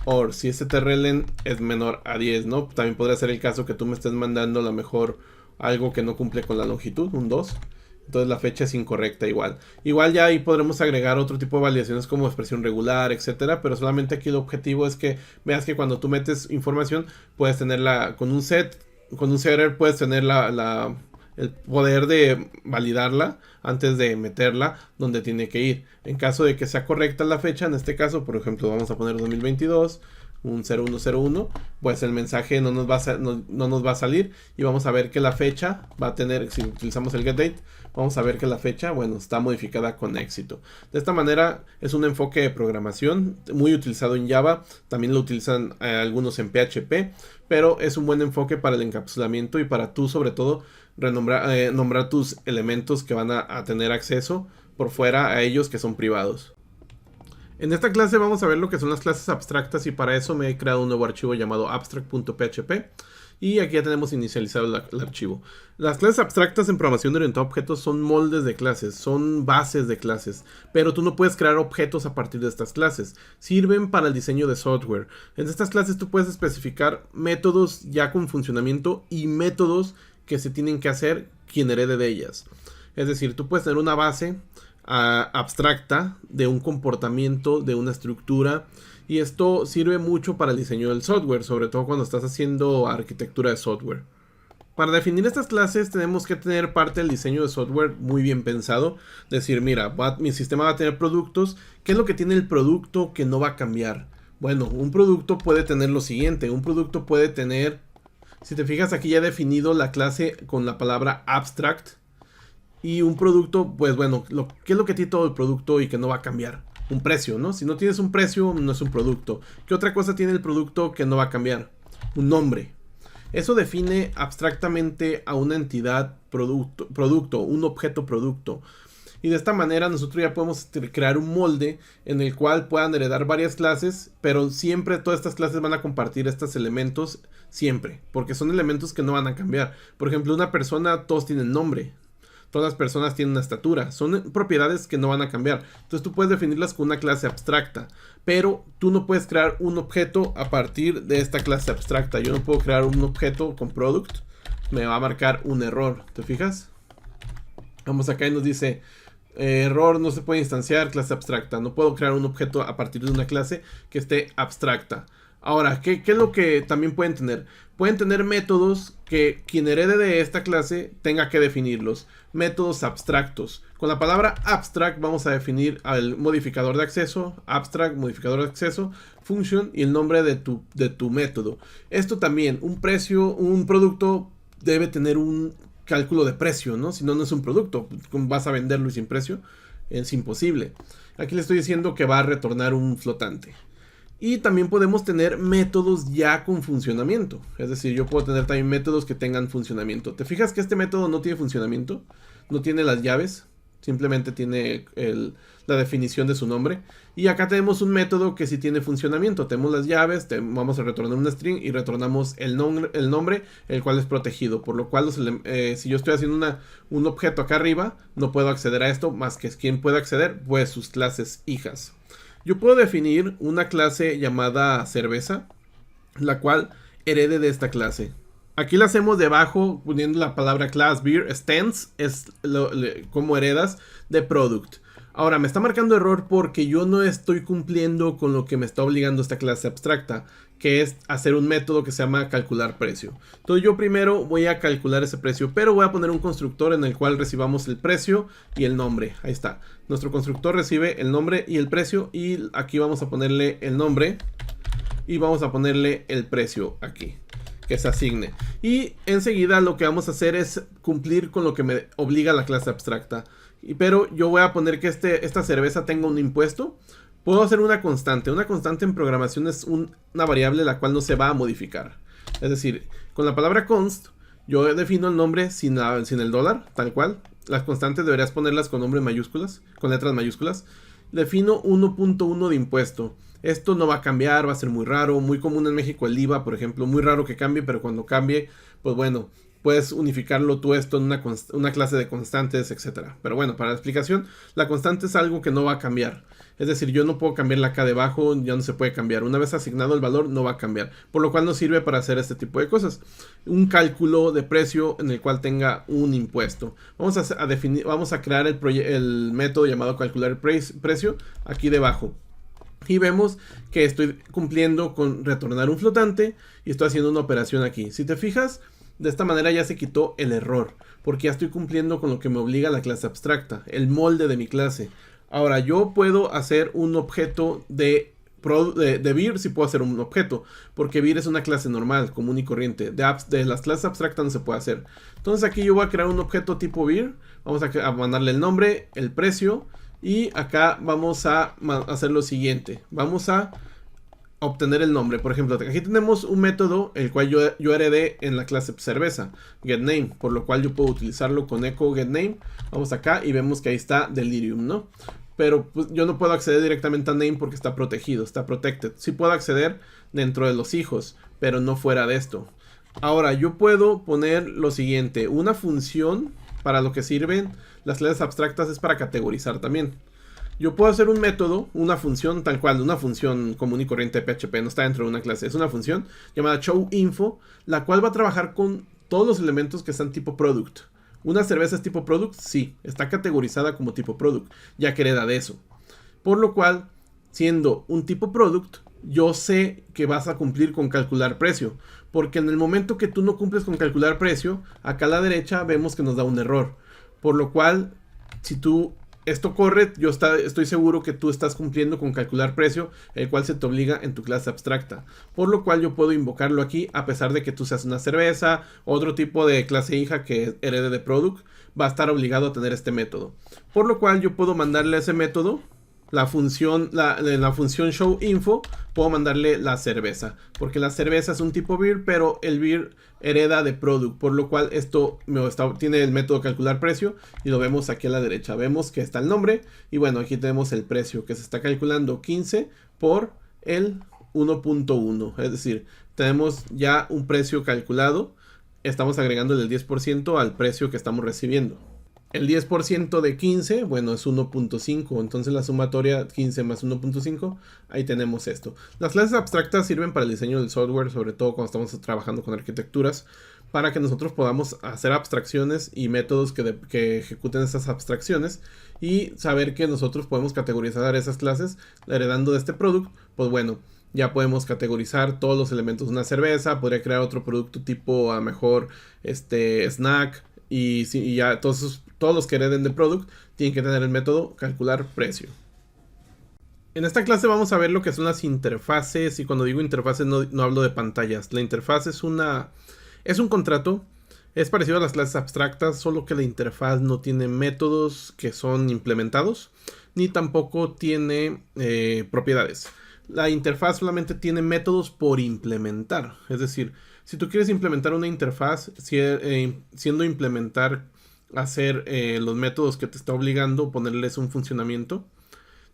OR, si ese strlen es menor a 10, ¿no? También podría ser el caso que tú me estés mandando a lo mejor algo que no cumple con la longitud, un 2. Entonces la fecha es incorrecta igual. Igual ya ahí podremos agregar otro tipo de validaciones como expresión regular, etcétera. Pero solamente aquí el objetivo es que veas que cuando tú metes información puedes tenerla con un set. Con un setter puedes tener el poder de validarla antes de meterla donde tiene que ir. En caso de que sea correcta la fecha, en este caso, por ejemplo, vamos a poner 2022. Un 0101, pues el mensaje no nos va a salir y vamos a ver que la fecha va a tener, si utilizamos el getDate, vamos a ver que la fecha, bueno, está modificada con éxito. De esta manera es un enfoque de programación muy utilizado en Java, también lo utilizan algunos en PHP, pero es un buen enfoque para el encapsulamiento y para tú sobre todo nombrar tus elementos que van a tener acceso por fuera a ellos que son privados. En esta clase vamos a ver lo que son las clases abstractas y para eso me he creado un nuevo archivo llamado abstract.php y aquí ya tenemos inicializado el archivo. Las clases abstractas en programación orientada a objetos son moldes de clases, son bases de clases, pero tú no puedes crear objetos a partir de estas clases. Sirven para el diseño de software. En estas clases tú puedes especificar métodos ya con funcionamiento y métodos que se tienen que hacer quien herede de ellas. Es decir, tú puedes tener una base abstracta de un comportamiento, de una estructura, y esto sirve mucho para el diseño del software, sobre todo cuando estás haciendo arquitectura de software. Para definir estas clases tenemos que tener parte del diseño de software muy bien pensado. Decir, mira, mi sistema va a tener productos. ¿Qué es lo que tiene el producto que no va a cambiar? Bueno, un producto puede tener lo siguiente. Un producto puede tener, si te fijas aquí ya he definido la clase con la palabra abstract. Y un producto, pues bueno, ¿qué es lo que tiene todo el producto y que no va a cambiar? Un precio, ¿no? Si no tienes un precio, no es un producto. ¿Qué otra cosa tiene el producto que no va a cambiar? Un nombre. Eso define abstractamente a una entidad producto, un objeto producto. Y de esta manera nosotros ya podemos crear un molde en el cual puedan heredar varias clases, pero siempre todas estas clases van a compartir estos elementos siempre, porque son elementos que no van a cambiar. Por ejemplo, una persona, todos tienen nombre. Todas las personas tienen una estatura. Son propiedades que no van a cambiar. Entonces tú puedes definirlas con una clase abstracta. Pero tú no puedes crear un objeto a partir de esta clase abstracta. Yo no puedo crear un objeto con product. Me va a marcar un error. ¿Te fijas? Vamos acá y nos dice... error, no se puede instanciar clase abstracta. No puedo crear un objeto a partir de una clase que esté abstracta. Ahora, ¿qué es lo que también pueden tener? Pueden tener métodos que quien herede de esta clase tenga que definirlos. Métodos abstractos. Con la palabra abstract vamos a definir al modificador de acceso, abstract, modificador de acceso, function y el nombre de tu método. Esto también, un precio, un producto debe tener un cálculo de precio, ¿no? Si no, no es un producto. Vas a venderlo y sin precio, es imposible. Aquí le estoy diciendo que va a retornar un flotante. Y también podemos tener métodos ya con funcionamiento. Es decir, yo puedo tener también métodos que tengan funcionamiento. ¿Te fijas que este método no tiene funcionamiento? No tiene las llaves. Simplemente tiene la definición de su nombre. Y acá tenemos un método que sí tiene funcionamiento. Tenemos las llaves, vamos a retornar una string y retornamos el nombre, el cual es protegido. Por lo cual, si yo estoy haciendo un objeto acá arriba, no puedo acceder a esto más que quien pueda acceder, pues sus clases hijas. Yo puedo definir una clase llamada cerveza, la cual herede de esta clase. Aquí la hacemos debajo poniendo la palabra class beer. Extends es como heredas de product. Ahora me está marcando error porque yo no estoy cumpliendo con lo que me está obligando esta clase abstracta, que es hacer un método que se llama calcular precio. Entonces yo primero voy a calcular ese precio, pero voy a poner un constructor en el cual recibamos el precio y el nombre. Ahí está. Nuestro constructor recibe el nombre y el precio, y aquí vamos a ponerle el nombre y vamos a ponerle el precio aquí, que se asigne. Y enseguida lo que vamos a hacer es cumplir con lo que me obliga la clase abstracta. Pero yo voy a poner que esta cerveza tenga un impuesto. Puedo hacer una constante. Una constante en programación es una variable la cual no se va a modificar. Es decir, con la palabra const, yo defino el nombre sin el dólar, tal cual. Las constantes deberías ponerlas con nombres mayúsculas, con letras mayúsculas. Defino 1.1 de impuesto. Esto no va a cambiar, va a ser muy raro. Muy común en México el IVA, por ejemplo. Muy raro que cambie, pero cuando cambie, pues bueno, puedes unificarlo tú esto en una clase de constantes, etcétera. Pero bueno, para la explicación, la constante es algo que no va a cambiar. Es decir, yo no puedo cambiarla acá debajo, ya no se puede cambiar. Una vez asignado el valor, no va a cambiar. Por lo cual nos sirve para hacer este tipo de cosas. Un cálculo de precio en el cual tenga un impuesto. Vamos a crear el método llamado calcular precio aquí debajo. Y vemos que estoy cumpliendo con retornar un flotante y estoy haciendo una operación aquí. Si te fijas, de esta manera ya se quitó el error, porque ya estoy cumpliendo con lo que me obliga la clase abstracta, el molde de mi clase. Ahora yo puedo hacer un objeto de vir, si puedo hacer un objeto, porque vir es una clase normal, común y corriente. De las clases abstractas no se puede hacer. Entonces aquí yo voy a crear un objeto tipo vir, vamos a mandarle el nombre, el precio, y acá vamos a hacer lo siguiente. Vamos a obtener el nombre. Por ejemplo, aquí tenemos un método el cual yo heredé en la clase cerveza, getName, por lo cual yo puedo utilizarlo con echo getName. Vamos acá y vemos que ahí está delirium, ¿no? Pero pues, yo no puedo acceder directamente a name porque está protegido, está protected. Sí puedo acceder dentro de los hijos, pero no fuera de esto. Ahora yo puedo poner lo siguiente, una función. Para lo que sirven las clases abstractas es para categorizar también. Yo puedo hacer un método, una función tal cual, una función común y corriente de PHP, no está dentro de una clase, es una función llamada showInfo, la cual va a trabajar con todos los elementos que están tipo product. ¿Una cerveza es tipo product? Sí, está categorizada como tipo product, ya que hereda de eso. Por lo cual, siendo un tipo product, yo sé que vas a cumplir con calcular precio. Porque en el momento que tú no cumples con calcular precio, acá a la derecha vemos que nos da un error. Por lo cual, si esto corre, yo estoy seguro que tú estás cumpliendo con calcular precio, el cual se te obliga en tu clase abstracta. Por lo cual yo puedo invocarlo aquí, a pesar de que tú seas una cerveza, otro tipo de clase hija que herede de product, va a estar obligado a tener este método. Por lo cual yo puedo mandarle a ese método la función showInfo, puedo mandarle la cerveza, porque la cerveza es un tipo vir, pero el vir hereda de product, por lo cual esto tiene el método calcular precio y lo vemos aquí a la derecha. Vemos que está el nombre y bueno, aquí tenemos el precio que se está calculando 15 por el 1.1, es decir, tenemos ya un precio calculado, estamos agregando el 10% al precio que estamos recibiendo. El 10% de 15, bueno, es 1.5, entonces la sumatoria 15 más 1.5, ahí tenemos esto. Las clases abstractas sirven para el diseño del software, sobre todo cuando estamos trabajando con arquitecturas, para que nosotros podamos hacer abstracciones y métodos que ejecuten esas abstracciones y saber que nosotros podemos categorizar esas clases heredando de este producto. Pues bueno, ya podemos categorizar todos los elementos de una cerveza, podría crear otro producto tipo a lo mejor snack, y ya todos los que hereden de product tienen que tener el método calcular precio. En esta clase vamos a ver lo que son las interfaces, y cuando digo interfaces no hablo de pantallas. La interfaz es un contrato, es parecido a las clases abstractas, solo que la interfaz no tiene métodos que son implementados, ni tampoco tiene propiedades. La interfaz solamente tiene métodos por implementar, es decir, si tú quieres implementar una interfaz, siendo implementar, hacer los métodos que te está obligando, ponerles un funcionamiento,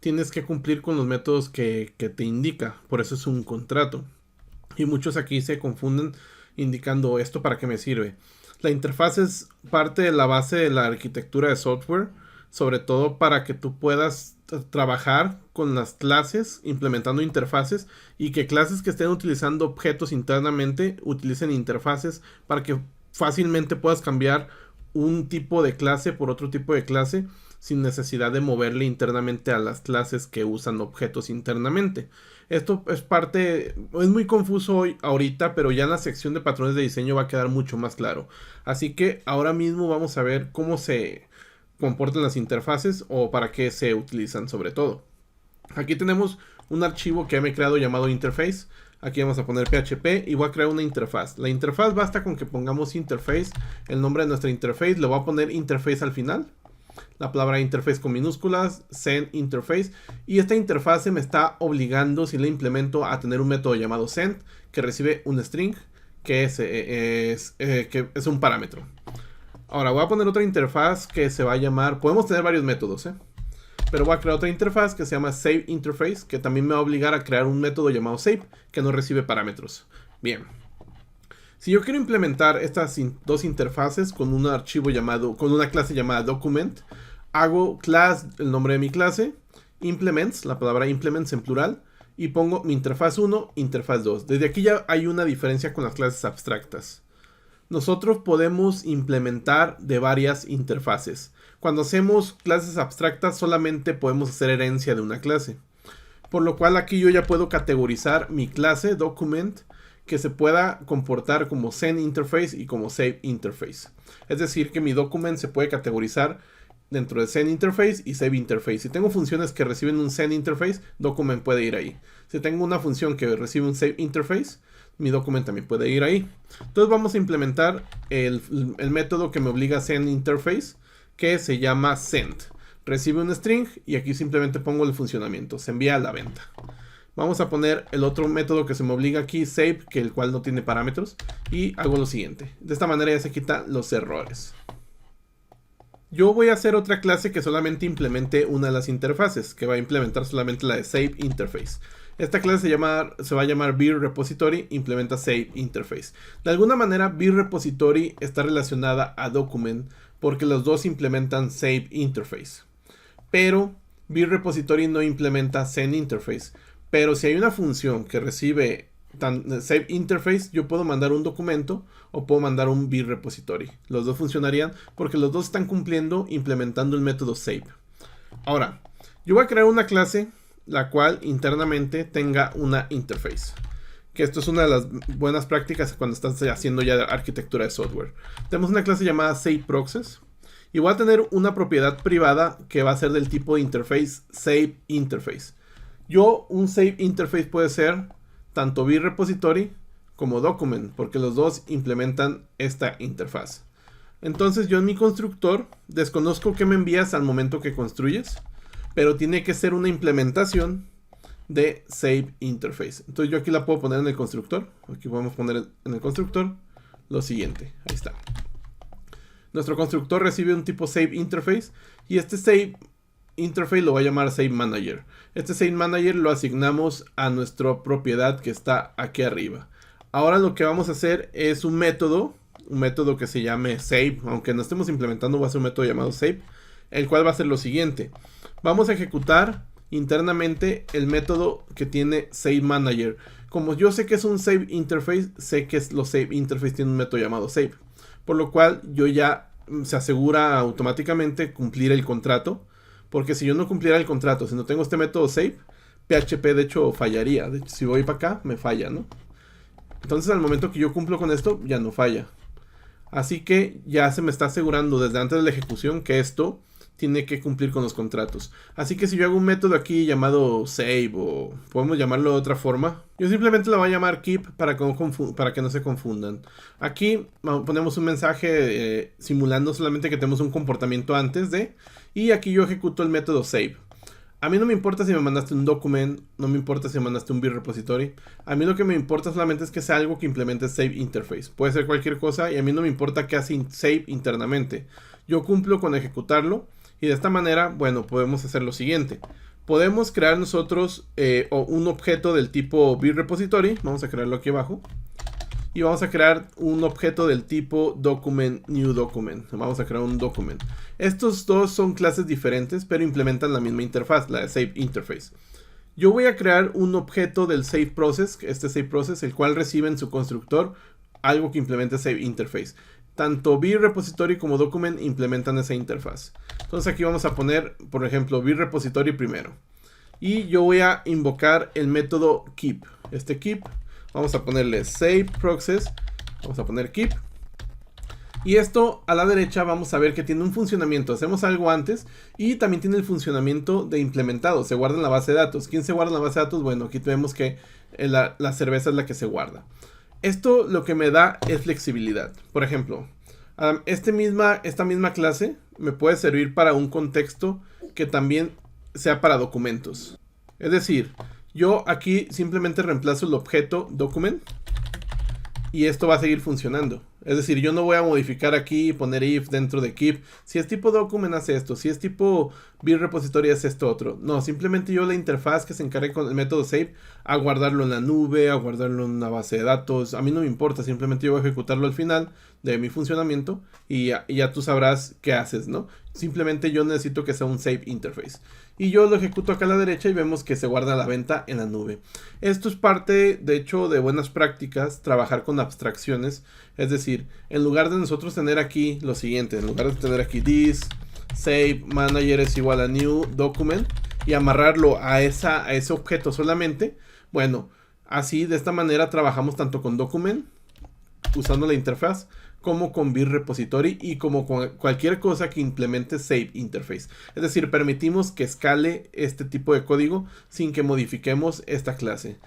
tienes que cumplir con los métodos que te indica, por eso es un contrato. Y muchos aquí se confunden indicando esto para qué me sirve. La interfaz es parte de la base de la arquitectura de software, sobre todo para que tú puedas trabajar con las clases implementando interfaces y que clases que estén utilizando objetos internamente utilicen interfaces para que fácilmente puedas cambiar un tipo de clase por otro tipo de clase sin necesidad de moverle internamente a las clases que usan objetos internamente. Esto es es muy confuso hoy, ahorita, pero ya en la sección de patrones de diseño va a quedar mucho más claro. Así que ahora mismo vamos a ver cómo se comportan las interfaces o para qué se utilizan sobre todo. Aquí tenemos un archivo que me he creado llamado interface. Aquí vamos a poner PHP y voy a crear una interfaz. La interfaz basta con que pongamos interface, el nombre de nuestra interface, le voy a poner interface al final. La palabra interface con minúsculas, send interface. Y esta interfaz me está obligando, si la implemento, a tener un método llamado send, que recibe un string, que es un parámetro. Ahora voy a poner otra interfaz que se va a llamar, podemos tener varios métodos, pero voy a crear otra interfaz que se llama save interface, que también me va a obligar a crear un método llamado save, que no recibe parámetros. Bien. Si yo quiero implementar estas dos interfaces con un archivo llamado, con una clase llamada document, hago class, el nombre de mi clase, implements, la palabra implements en plural, y pongo mi interfaz 1, interfaz 2. Desde aquí ya hay una diferencia con las clases abstractas. Nosotros podemos implementar de varias interfaces. Cuando hacemos clases abstractas solamente podemos hacer herencia de una clase. Por lo cual aquí yo ya puedo categorizar mi clase document que se pueda comportar como send interface y como save interface. Es decir, que mi document se puede categorizar dentro de send interface y save interface. Si tengo funciones que reciben un send interface, document puede ir ahí. Si tengo una función que recibe un save interface, mi document también puede ir ahí. Entonces vamos a implementar el método que me obliga a send interface, que se llama send. Recibe un string y aquí simplemente pongo el funcionamiento. Se envía a la venta. Vamos a poner el otro método que se me obliga aquí, save, que el cual no tiene parámetros. Y hago lo siguiente. De esta manera ya se quitan los errores. Yo voy a hacer otra clase que solamente implemente una de las interfaces, que va a implementar solamente la de save interface. Esta clase se va a llamar BeRepository, implementa save interface. De alguna manera BeRepository está relacionada a document porque los dos implementan save interface. Pero BeRepository no implementa send interface. Pero si hay una función que recibe save interface, yo puedo mandar un documento o puedo mandar un BeRepository. Los dos funcionarían porque los dos están cumpliendo implementando el método save. Ahora, yo voy a crear una clase la cual internamente tenga una interface. Que esto es una de las buenas prácticas cuando estás haciendo ya arquitectura de software. Tenemos una clase llamada SaveProcess. Y voy a tener una propiedad privada que va a ser del tipo de interface save interface. Un save interface puede ser tanto BeRepository como document, porque los dos implementan esta interfaz. Entonces yo en mi constructor desconozco qué me envías al momento que construyes, pero tiene que ser una implementación de save interface. Entonces yo aquí la puedo poner en el constructor. Aquí podemos poner en el constructor lo siguiente. Ahí está. Nuestro constructor recibe un tipo save interface y este save interface lo va a llamar save manager. Este save manager lo asignamos a nuestra propiedad que está aquí arriba. Ahora lo que vamos a hacer es un método que se llame save, aunque no estemos implementando, va a ser un método llamado save, el cual va a ser lo siguiente. Vamos a ejecutar internamente el método que tiene save manager. Como yo sé que es un save interface, sé que los save interface tienen un método llamado save, por lo cual yo ya se asegura automáticamente cumplir el contrato. Porque si yo no cumpliera el contrato, si no tengo este método save, PHP de hecho fallaría. De hecho, si voy para acá, me falla, ¿no? Entonces al momento que yo cumplo con esto, ya no falla. Así que ya se me está asegurando desde antes de la ejecución que esto tiene que cumplir con los contratos. Así que si yo hago un método aquí llamado save, o podemos llamarlo de otra forma, yo simplemente lo voy a llamar keep para que no se confundan. Aquí ponemos un mensaje simulando solamente que tenemos un comportamiento antes de, y aquí yo ejecuto el método save. A mí no me importa si me mandaste un document, no me importa si me mandaste un BeRepository. A mí lo que me importa solamente es que sea algo que implemente save interface. Puede ser cualquier cosa y a mí no me importa que hace save internamente. Yo cumplo con ejecutarlo. Y de esta manera, bueno, podemos hacer lo siguiente. Podemos crear nosotros un objeto del tipo BeRepository. Vamos a crearlo aquí abajo. y vamos a crear un objeto del tipo document new document. Vamos a crear un document. Estos dos son clases diferentes, pero implementan la misma interfaz, la save interface. Yo voy a crear un objeto del save process, el cual recibe en su constructor algo que implemente save interface. Tanto BeRepository como document implementan esa interfaz. Entonces aquí vamos a poner, por ejemplo, BeRepository primero. Y yo voy a invocar el método keep. Keep, vamos a ponerle save process, vamos a poner keep. Y esto a la derecha vamos a ver que tiene un funcionamiento. Hacemos algo antes y también tiene el funcionamiento de implementado. Se guarda en la base de datos. ¿Quién se guarda en la base de datos? Bueno, aquí vemos que la cerveza es la que se guarda. Esto lo que me da es flexibilidad. Por ejemplo, esta misma clase me puede servir para un contexto que también sea para documentos. Es decir, yo aquí simplemente reemplazo el objeto document y esto va a seguir funcionando. Es decir, yo no voy a modificar aquí y poner if dentro de keep. Si es tipo document hace esto, si es tipo BeRepository hace esto otro. No, simplemente yo la interfaz que se encargue con el método save a guardarlo en la nube, a guardarlo en una base de datos. A mí no me importa, simplemente yo voy a ejecutarlo al final de mi funcionamiento y ya tú sabrás qué haces, ¿no? Simplemente yo necesito que sea un save interface. Y yo lo ejecuto acá a la derecha y vemos que se guarda la venta en la nube. Esto es parte, de hecho, de buenas prácticas, trabajar con abstracciones. Es decir, en lugar de nosotros tener aquí lo siguiente, en lugar de tener aquí this, save manager es igual a new document y amarrarlo a ese objeto solamente, bueno, así de esta manera trabajamos tanto con document, usando la interfaz, como con BeRepository y como con cualquier cosa que implemente save interface. Es decir, permitimos que escale este tipo de código sin que modifiquemos esta clase.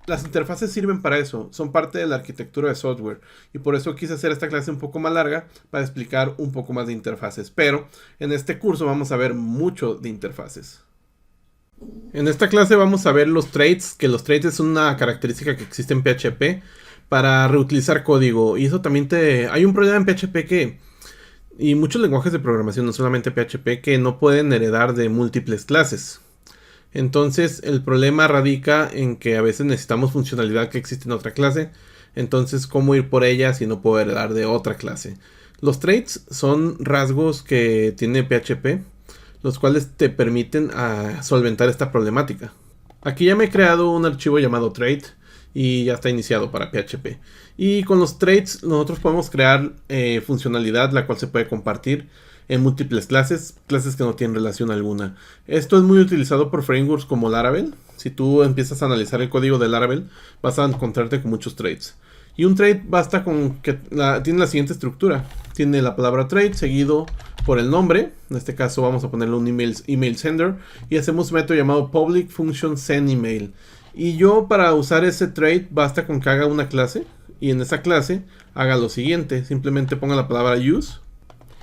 Las interfaces sirven para eso, son parte de la arquitectura de software y por eso quise hacer esta clase un poco más larga para explicar un poco más de interfaces, pero en este curso vamos a ver mucho de interfaces. En esta clase vamos a ver los threads, que los threads es una característica que existe en PHP para reutilizar código, y eso también hay un problema en PHP y muchos lenguajes de programación, no solamente PHP, que no pueden heredar de múltiples clases. Entonces el problema radica en que a veces necesitamos funcionalidad que existe en otra clase. Entonces, ¿cómo ir por ella si no puedo heredar de otra clase? Los traits son rasgos que tiene PHP, los cuales te permiten solventar esta problemática. Aquí ya me he creado un archivo llamado trait y ya está iniciado para PHP. Y con los traits nosotros podemos crear funcionalidad la cual se puede compartir en múltiples clases que no tienen relación alguna. Esto es muy utilizado por frameworks como Laravel. Si tú empiezas a analizar el código de Laravel, vas a encontrarte con muchos traits. Y un trait basta con que tiene la siguiente estructura. Tiene la palabra trait seguido por el nombre. En este caso vamos a ponerle un email sender. Y hacemos un método llamado public function send email. Y yo para usar ese trait basta con que haga una clase. Y en esa clase haga lo siguiente. Simplemente ponga la palabra use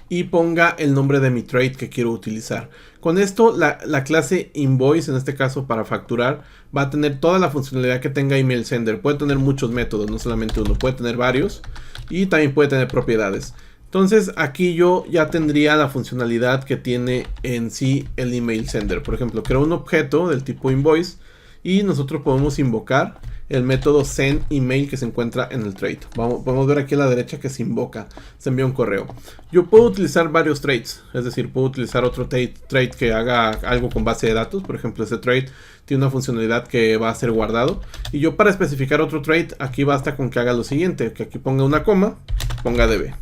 y ponga el nombre de mi trait que quiero utilizar. Con esto la clase invoice, en este caso para facturar, va a tener toda la funcionalidad que tenga email sender. Puede tener muchos métodos, no solamente uno, puede tener varios y también puede tener propiedades. Entonces aquí yo ya tendría la funcionalidad que tiene en sí el email sender. Por ejemplo, creo un objeto del tipo invoice y nosotros podemos invocar el método send email que se encuentra en el trait. Podemos ver aquí a la derecha que se invoca, se envía un correo. Yo puedo utilizar varios traits, es decir, puedo utilizar otro trait que haga algo con base de datos. Por ejemplo, ese trait tiene una funcionalidad que va a ser guardado. Y yo para especificar otro trait, aquí basta con que haga lo siguiente, que aquí ponga una coma, ponga db.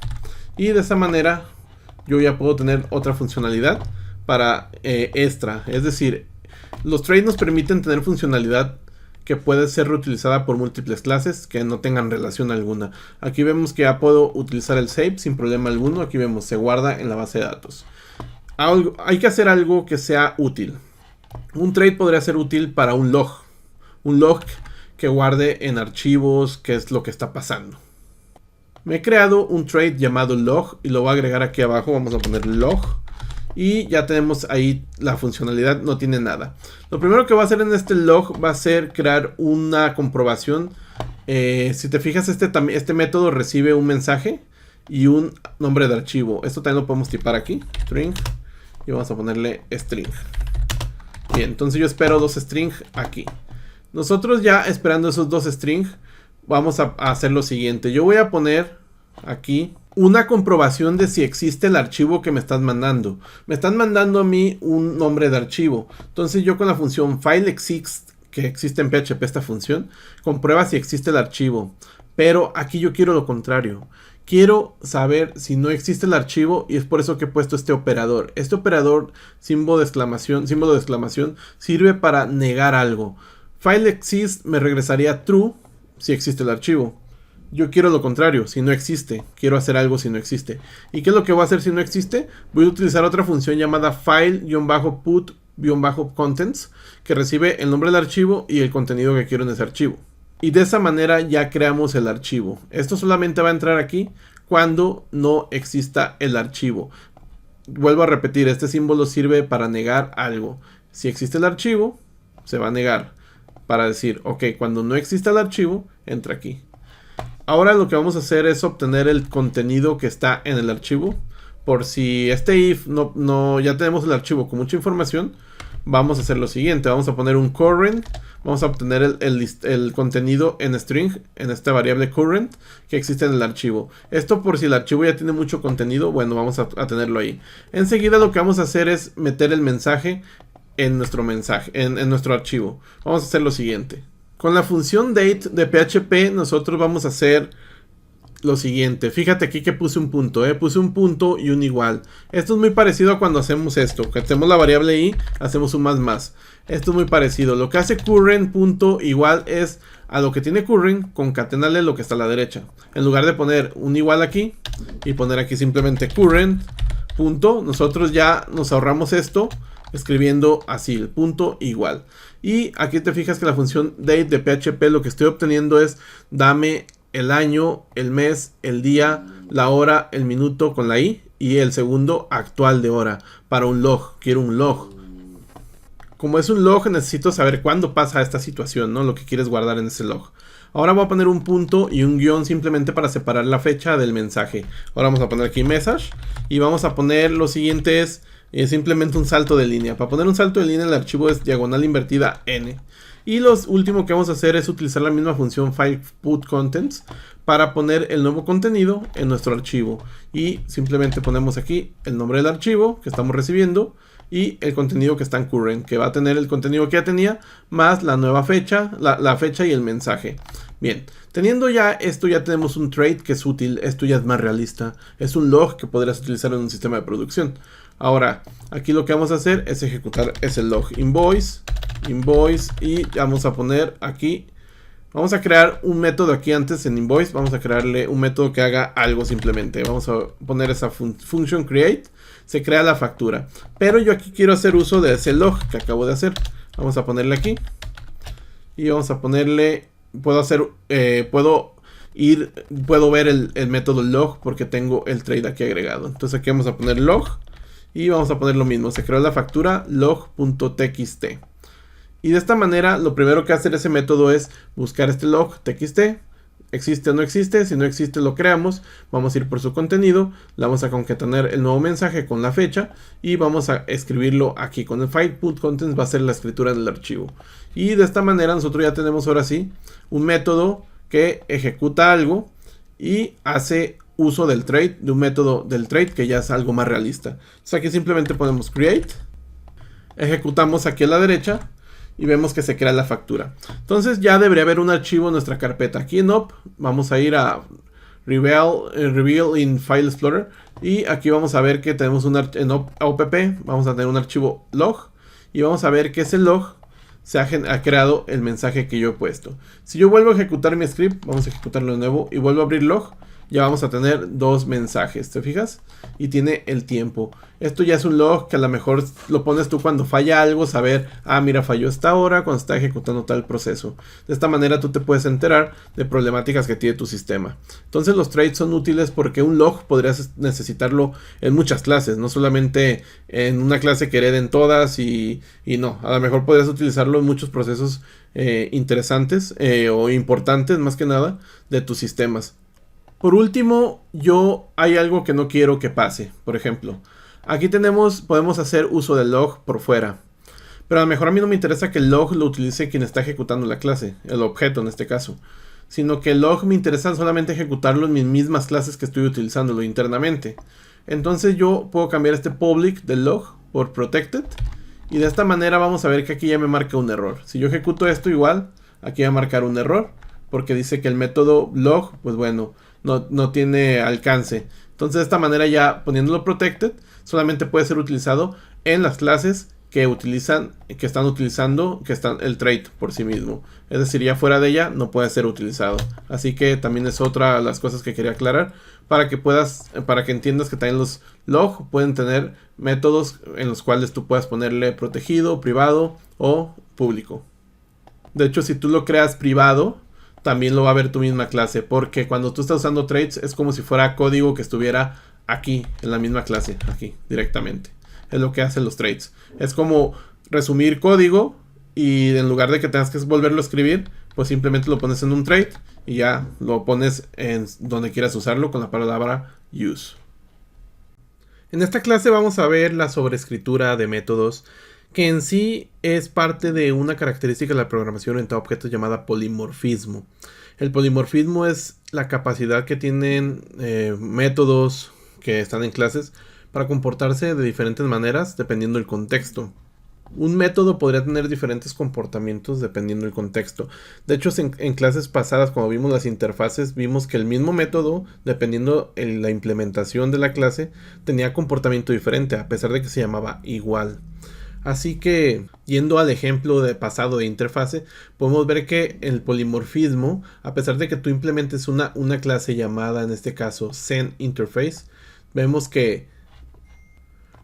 Y de esa manera yo ya puedo tener otra funcionalidad para extra. Es decir, los traits nos permiten tener funcionalidad que puede ser reutilizada por múltiples clases que no tengan relación alguna. Aquí vemos que ya puedo utilizar el save sin problema alguno. Aquí vemos, se guarda en la base de datos. Hay que hacer algo que sea útil. Un trait podría ser útil para un log. Un log que guarde en archivos qué es lo que está pasando. Me he creado un trait llamado log y lo voy a agregar aquí abajo. Vamos a poner log. Y ya tenemos ahí la funcionalidad, no tiene nada. Lo primero que va a hacer en este log va a ser crear una comprobación. Si te fijas, este método recibe un mensaje y un nombre de archivo. Esto también lo podemos tipar aquí, string, y vamos a ponerle string. Bien, entonces yo espero dos string aquí. Nosotros ya esperando esos dos string, vamos a hacer lo siguiente. Yo voy a poner aquí una comprobación de si existe el archivo que me están mandando. Me están mandando a mí un nombre de archivo. Entonces yo con la función fileExist, que existe en PHP esta función, comprueba si existe el archivo. Pero aquí yo quiero lo contrario. Quiero saber si no existe el archivo y es por eso que he puesto este operador. Este operador, símbolo de exclamación, sirve para negar algo. FileExist me regresaría true si existe el archivo. Yo quiero lo contrario, si no existe. Quiero hacer algo si no existe. ¿Y qué es lo que voy a hacer si no existe? Voy a utilizar otra función llamada file-put-contents que recibe el nombre del archivo y el contenido que quiero en ese archivo. Y de esa manera ya creamos el archivo. Esto solamente va a entrar aquí cuando no exista el archivo. Vuelvo a repetir, este símbolo sirve para negar algo. Si existe el archivo, se va a negar. Para decir, ok, cuando no exista el archivo, entra aquí. Ahora lo que vamos a hacer es obtener el contenido que está en el archivo. Por si este if ya tenemos el archivo con mucha información, vamos a hacer lo siguiente. Vamos a poner un current. Vamos a obtener el contenido en string, en esta variable current que existe en el archivo. Esto por si el archivo ya tiene mucho contenido, bueno, vamos a tenerlo ahí. Enseguida lo que vamos a hacer es meter el mensaje en nuestro archivo. Vamos a hacer lo siguiente. Con la función date de PHP nosotros vamos a hacer lo siguiente. Fíjate aquí que puse un punto, puse un punto y un igual. Esto es muy parecido a cuando hacemos esto, que hacemos la variable i, hacemos un más. Esto es muy parecido. Lo que hace current punto igual es a lo que tiene current, concatenarle lo que está a la derecha. En lugar de poner un igual aquí y poner aquí simplemente current punto, nosotros ya nos ahorramos esto escribiendo así, el punto igual. Y aquí te fijas que la función date de PHP lo que estoy obteniendo es dame el año, el mes, el día, la hora, el minuto con la i y el segundo actual de hora para un log. Quiero un log. Como es un log necesito saber cuándo pasa esta situación, ¿no? Lo que quieres guardar en ese log. Ahora voy a poner un punto y un guión simplemente para separar la fecha del mensaje. Ahora vamos a poner aquí message y vamos a poner lo siguiente es simplemente un salto de línea. Para poner un salto de línea el archivo es diagonal invertida n. Y lo último que vamos a hacer es utilizar la misma función file-put-contents para poner el nuevo contenido en nuestro archivo. Y simplemente ponemos aquí el nombre del archivo que estamos recibiendo y el contenido que está en current, que va a tener el contenido que ya tenía, más la nueva fecha, la fecha y el mensaje. Bien, teniendo ya esto, ya tenemos un trait que es útil. Esto ya es más realista. Es un log que podrías utilizar en un sistema de producción. Ahora, aquí lo que vamos a hacer es ejecutar ese log invoice y vamos a poner aquí, vamos a crear un método aquí antes en invoice, vamos a crearle un método que haga algo simplemente. Vamos a poner esa function create, se crea la factura. Pero yo aquí quiero hacer uso de ese log que acabo de hacer. Vamos a ponerle aquí y vamos a ponerle, puedo ver el método log porque tengo el trait aquí agregado. Entonces aquí vamos a poner log. Y vamos a poner lo mismo, se creó la factura log.txt. Y de esta manera lo primero que hace ese método es buscar este log.txt. ¿Existe o no existe? Si no existe lo creamos. Vamos a ir por su contenido. Le vamos a concatenar el nuevo mensaje con la fecha. Y vamos a escribirlo aquí. Con el file-put-contents va a ser la escritura del archivo. Y de esta manera nosotros ya tenemos ahora sí un método que ejecuta algo y hace uso del trait, de un método del trait que ya es algo más realista. Entonces aquí simplemente ponemos create, ejecutamos aquí a la derecha y vemos que se crea la factura. Entonces ya debería haber un archivo en nuestra carpeta. Aquí en op vamos a ir a reveal in File Explorer y aquí vamos a ver que tenemos en opp vamos a tener un archivo log y vamos a ver que ese log se ha creado el mensaje que yo he puesto. Si yo vuelvo a ejecutar mi script, vamos a ejecutarlo de nuevo y vuelvo a abrir log, ya vamos a tener dos mensajes, ¿te fijas? Y tiene el tiempo. Esto ya es un log que a lo mejor lo pones tú cuando falla algo, saber, mira, falló esta hora cuando está ejecutando tal proceso. De esta manera tú te puedes enterar de problemáticas que tiene tu sistema. Entonces los traits son útiles porque un log podrías necesitarlo en muchas clases, no solamente en una clase que hereden todas y no. A lo mejor podrías utilizarlo en muchos procesos interesantes o importantes más que nada de tus sistemas. Por último, hay algo que no quiero que pase. Por ejemplo, aquí podemos hacer uso del log por fuera. Pero a lo mejor a mí no me interesa que el log lo utilice quien está ejecutando la clase, el objeto en este caso. sino que el log me interesa solamente ejecutarlo en mis mismas clases que estoy utilizándolo internamente. Entonces yo puedo cambiar este public del log por protected, y de esta manera vamos a ver que aquí ya me marca un error. Si yo ejecuto esto igual, aquí va a marcar un error, porque dice que el método log, pues bueno, no tiene alcance. Entonces de esta manera, ya poniéndolo protected, solamente puede ser utilizado en las clases que están utilizando el trait por sí mismo. Es decir, ya fuera de ella no puede ser utilizado. Así que también es otra de las cosas que quería aclarar, para que entiendas que también los log pueden tener métodos en los cuales tú puedas ponerle protegido, privado o público. De hecho, si tú lo creas privado, también lo va a ver tu misma clase, porque cuando tú estás usando traits es como si fuera código que estuviera aquí en la misma clase, aquí directamente. Es lo que hacen los traits. Es como resumir código, y en lugar de que tengas que volverlo a escribir, pues simplemente lo pones en un trait y ya lo pones en donde quieras usarlo con la palabra use. En esta clase vamos a ver la sobreescritura de métodos, que en sí es parte de una característica de la programación orientada a objetos llamada polimorfismo. El polimorfismo es la capacidad que tienen métodos que están en clases para comportarse de diferentes maneras dependiendo del contexto. Un método podría tener diferentes comportamientos dependiendo del contexto. De hecho, en clases pasadas, cuando vimos las interfaces, vimos que el mismo método, dependiendo de la implementación de la clase, tenía comportamiento diferente, a pesar de que se llamaba igual. Así que, yendo al ejemplo de pasado de interfase, podemos ver que el polimorfismo, a pesar de que tú implementes una clase llamada, en este caso, sendInterface, vemos que,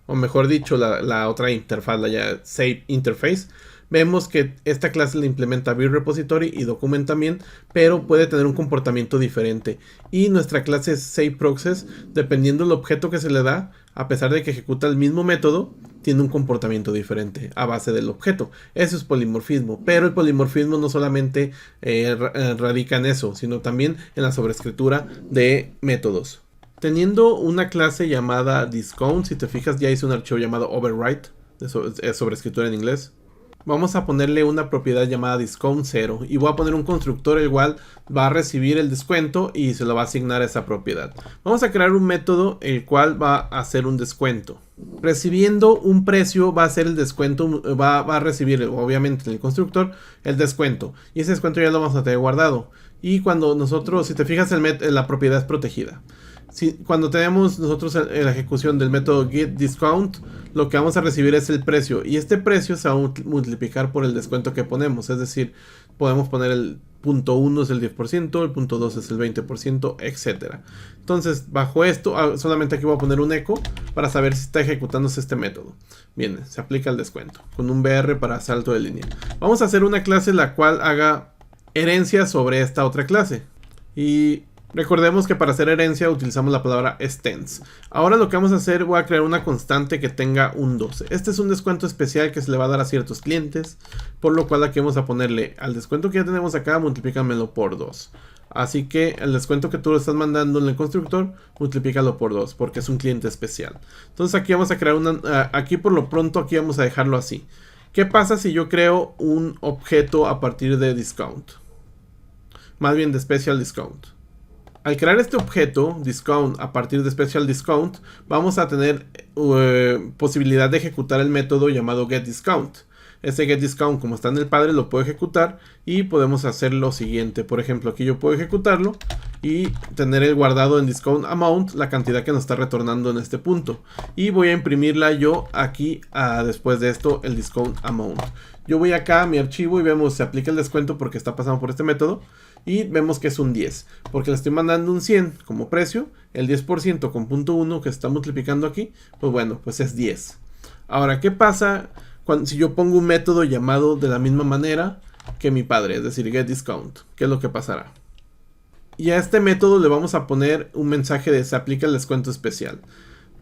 o mejor dicho, la otra interfaz, la saveInterface, vemos que esta clase le implementa buildRepository y document también, pero puede tener un comportamiento diferente. Y nuestra clase saveProcess, dependiendo del objeto que se le da, a pesar de que ejecuta el mismo método, tiene un comportamiento diferente a base del objeto. Eso es polimorfismo, pero el polimorfismo no solamente radica en eso, sino también en la sobreescritura de métodos. Teniendo una clase llamada discount, si te fijas ya hice un archivo llamado overwrite, de sobreescritura en inglés. Vamos a ponerle una propiedad llamada discount 0 y voy a poner un constructor el cual va a recibir el descuento y se lo va a asignar a esa propiedad. Vamos a crear un método el cual va a hacer un descuento. Recibiendo un precio va a hacer el descuento, va a recibir obviamente en el constructor el descuento, y ese descuento ya lo vamos a tener guardado. Y cuando nosotros, si te fijas, la propiedad es protegida. Cuando tenemos nosotros la ejecución del método getDiscount, lo que vamos a recibir es el precio, y este precio se va a multiplicar por el descuento que ponemos. Es decir, podemos poner el punto 1 es el 10%, el punto 2 es el 20%, etc. Entonces, bajo esto, solamente aquí voy a poner un echo para saber si está ejecutándose este método. Bien, se aplica el descuento con un BR para salto de línea. Vamos a hacer una clase la cual haga herencia sobre esta otra clase, y recordemos que para hacer herencia utilizamos la palabra extends. Ahora lo que vamos a hacer, voy a crear una constante que tenga un 12. Este es un descuento especial que se le va a dar a ciertos clientes, por lo cual aquí vamos a ponerle al descuento que ya tenemos acá, multiplícamelo por 2. Así que el descuento que tú le estás mandando en el constructor, multiplícalo por 2, porque es un cliente especial. Entonces aquí vamos a crear aquí por lo pronto, aquí vamos a dejarlo así. ¿Qué pasa si yo creo un objeto a partir de discount? Más bien de special discount. Al crear este objeto, discount, a partir de special discount, vamos a tener posibilidad de ejecutar el método llamado getDiscount. Ese getDiscount, como está en el padre, lo puedo ejecutar y podemos hacer lo siguiente. Por ejemplo, aquí yo puedo ejecutarlo y tener el guardado en discount amount, la cantidad que nos está retornando en este punto. Y voy a imprimirla yo aquí, después de esto, el discount amount. Yo voy acá a mi archivo y vemos, se aplica el descuento porque está pasando por este método. Y vemos que es un 10, porque le estoy mandando un 100 como precio. El 10% con punto 1 que se está multiplicando aquí, pues bueno, pues es 10. Ahora, ¿qué pasa si yo pongo un método llamado de la misma manera que mi padre? Es decir, getDiscount. ¿Qué es lo que pasará? Y a este método le vamos a poner un mensaje de se aplica el descuento especial.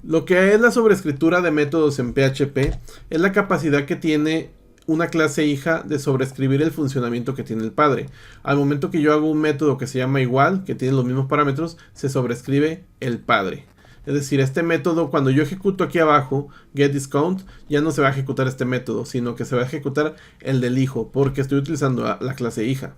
Lo que es la sobreescritura de métodos en PHP es la capacidad que tiene una clase hija de sobreescribir el funcionamiento que tiene el padre. Al momento que yo hago un método que se llama igual, que tiene los mismos parámetros, se sobreescribe el padre. Es decir, este método, cuando yo ejecuto aquí abajo, getDiscount, ya no se va a ejecutar este método, sino que se va a ejecutar el del hijo, porque estoy utilizando la clase hija.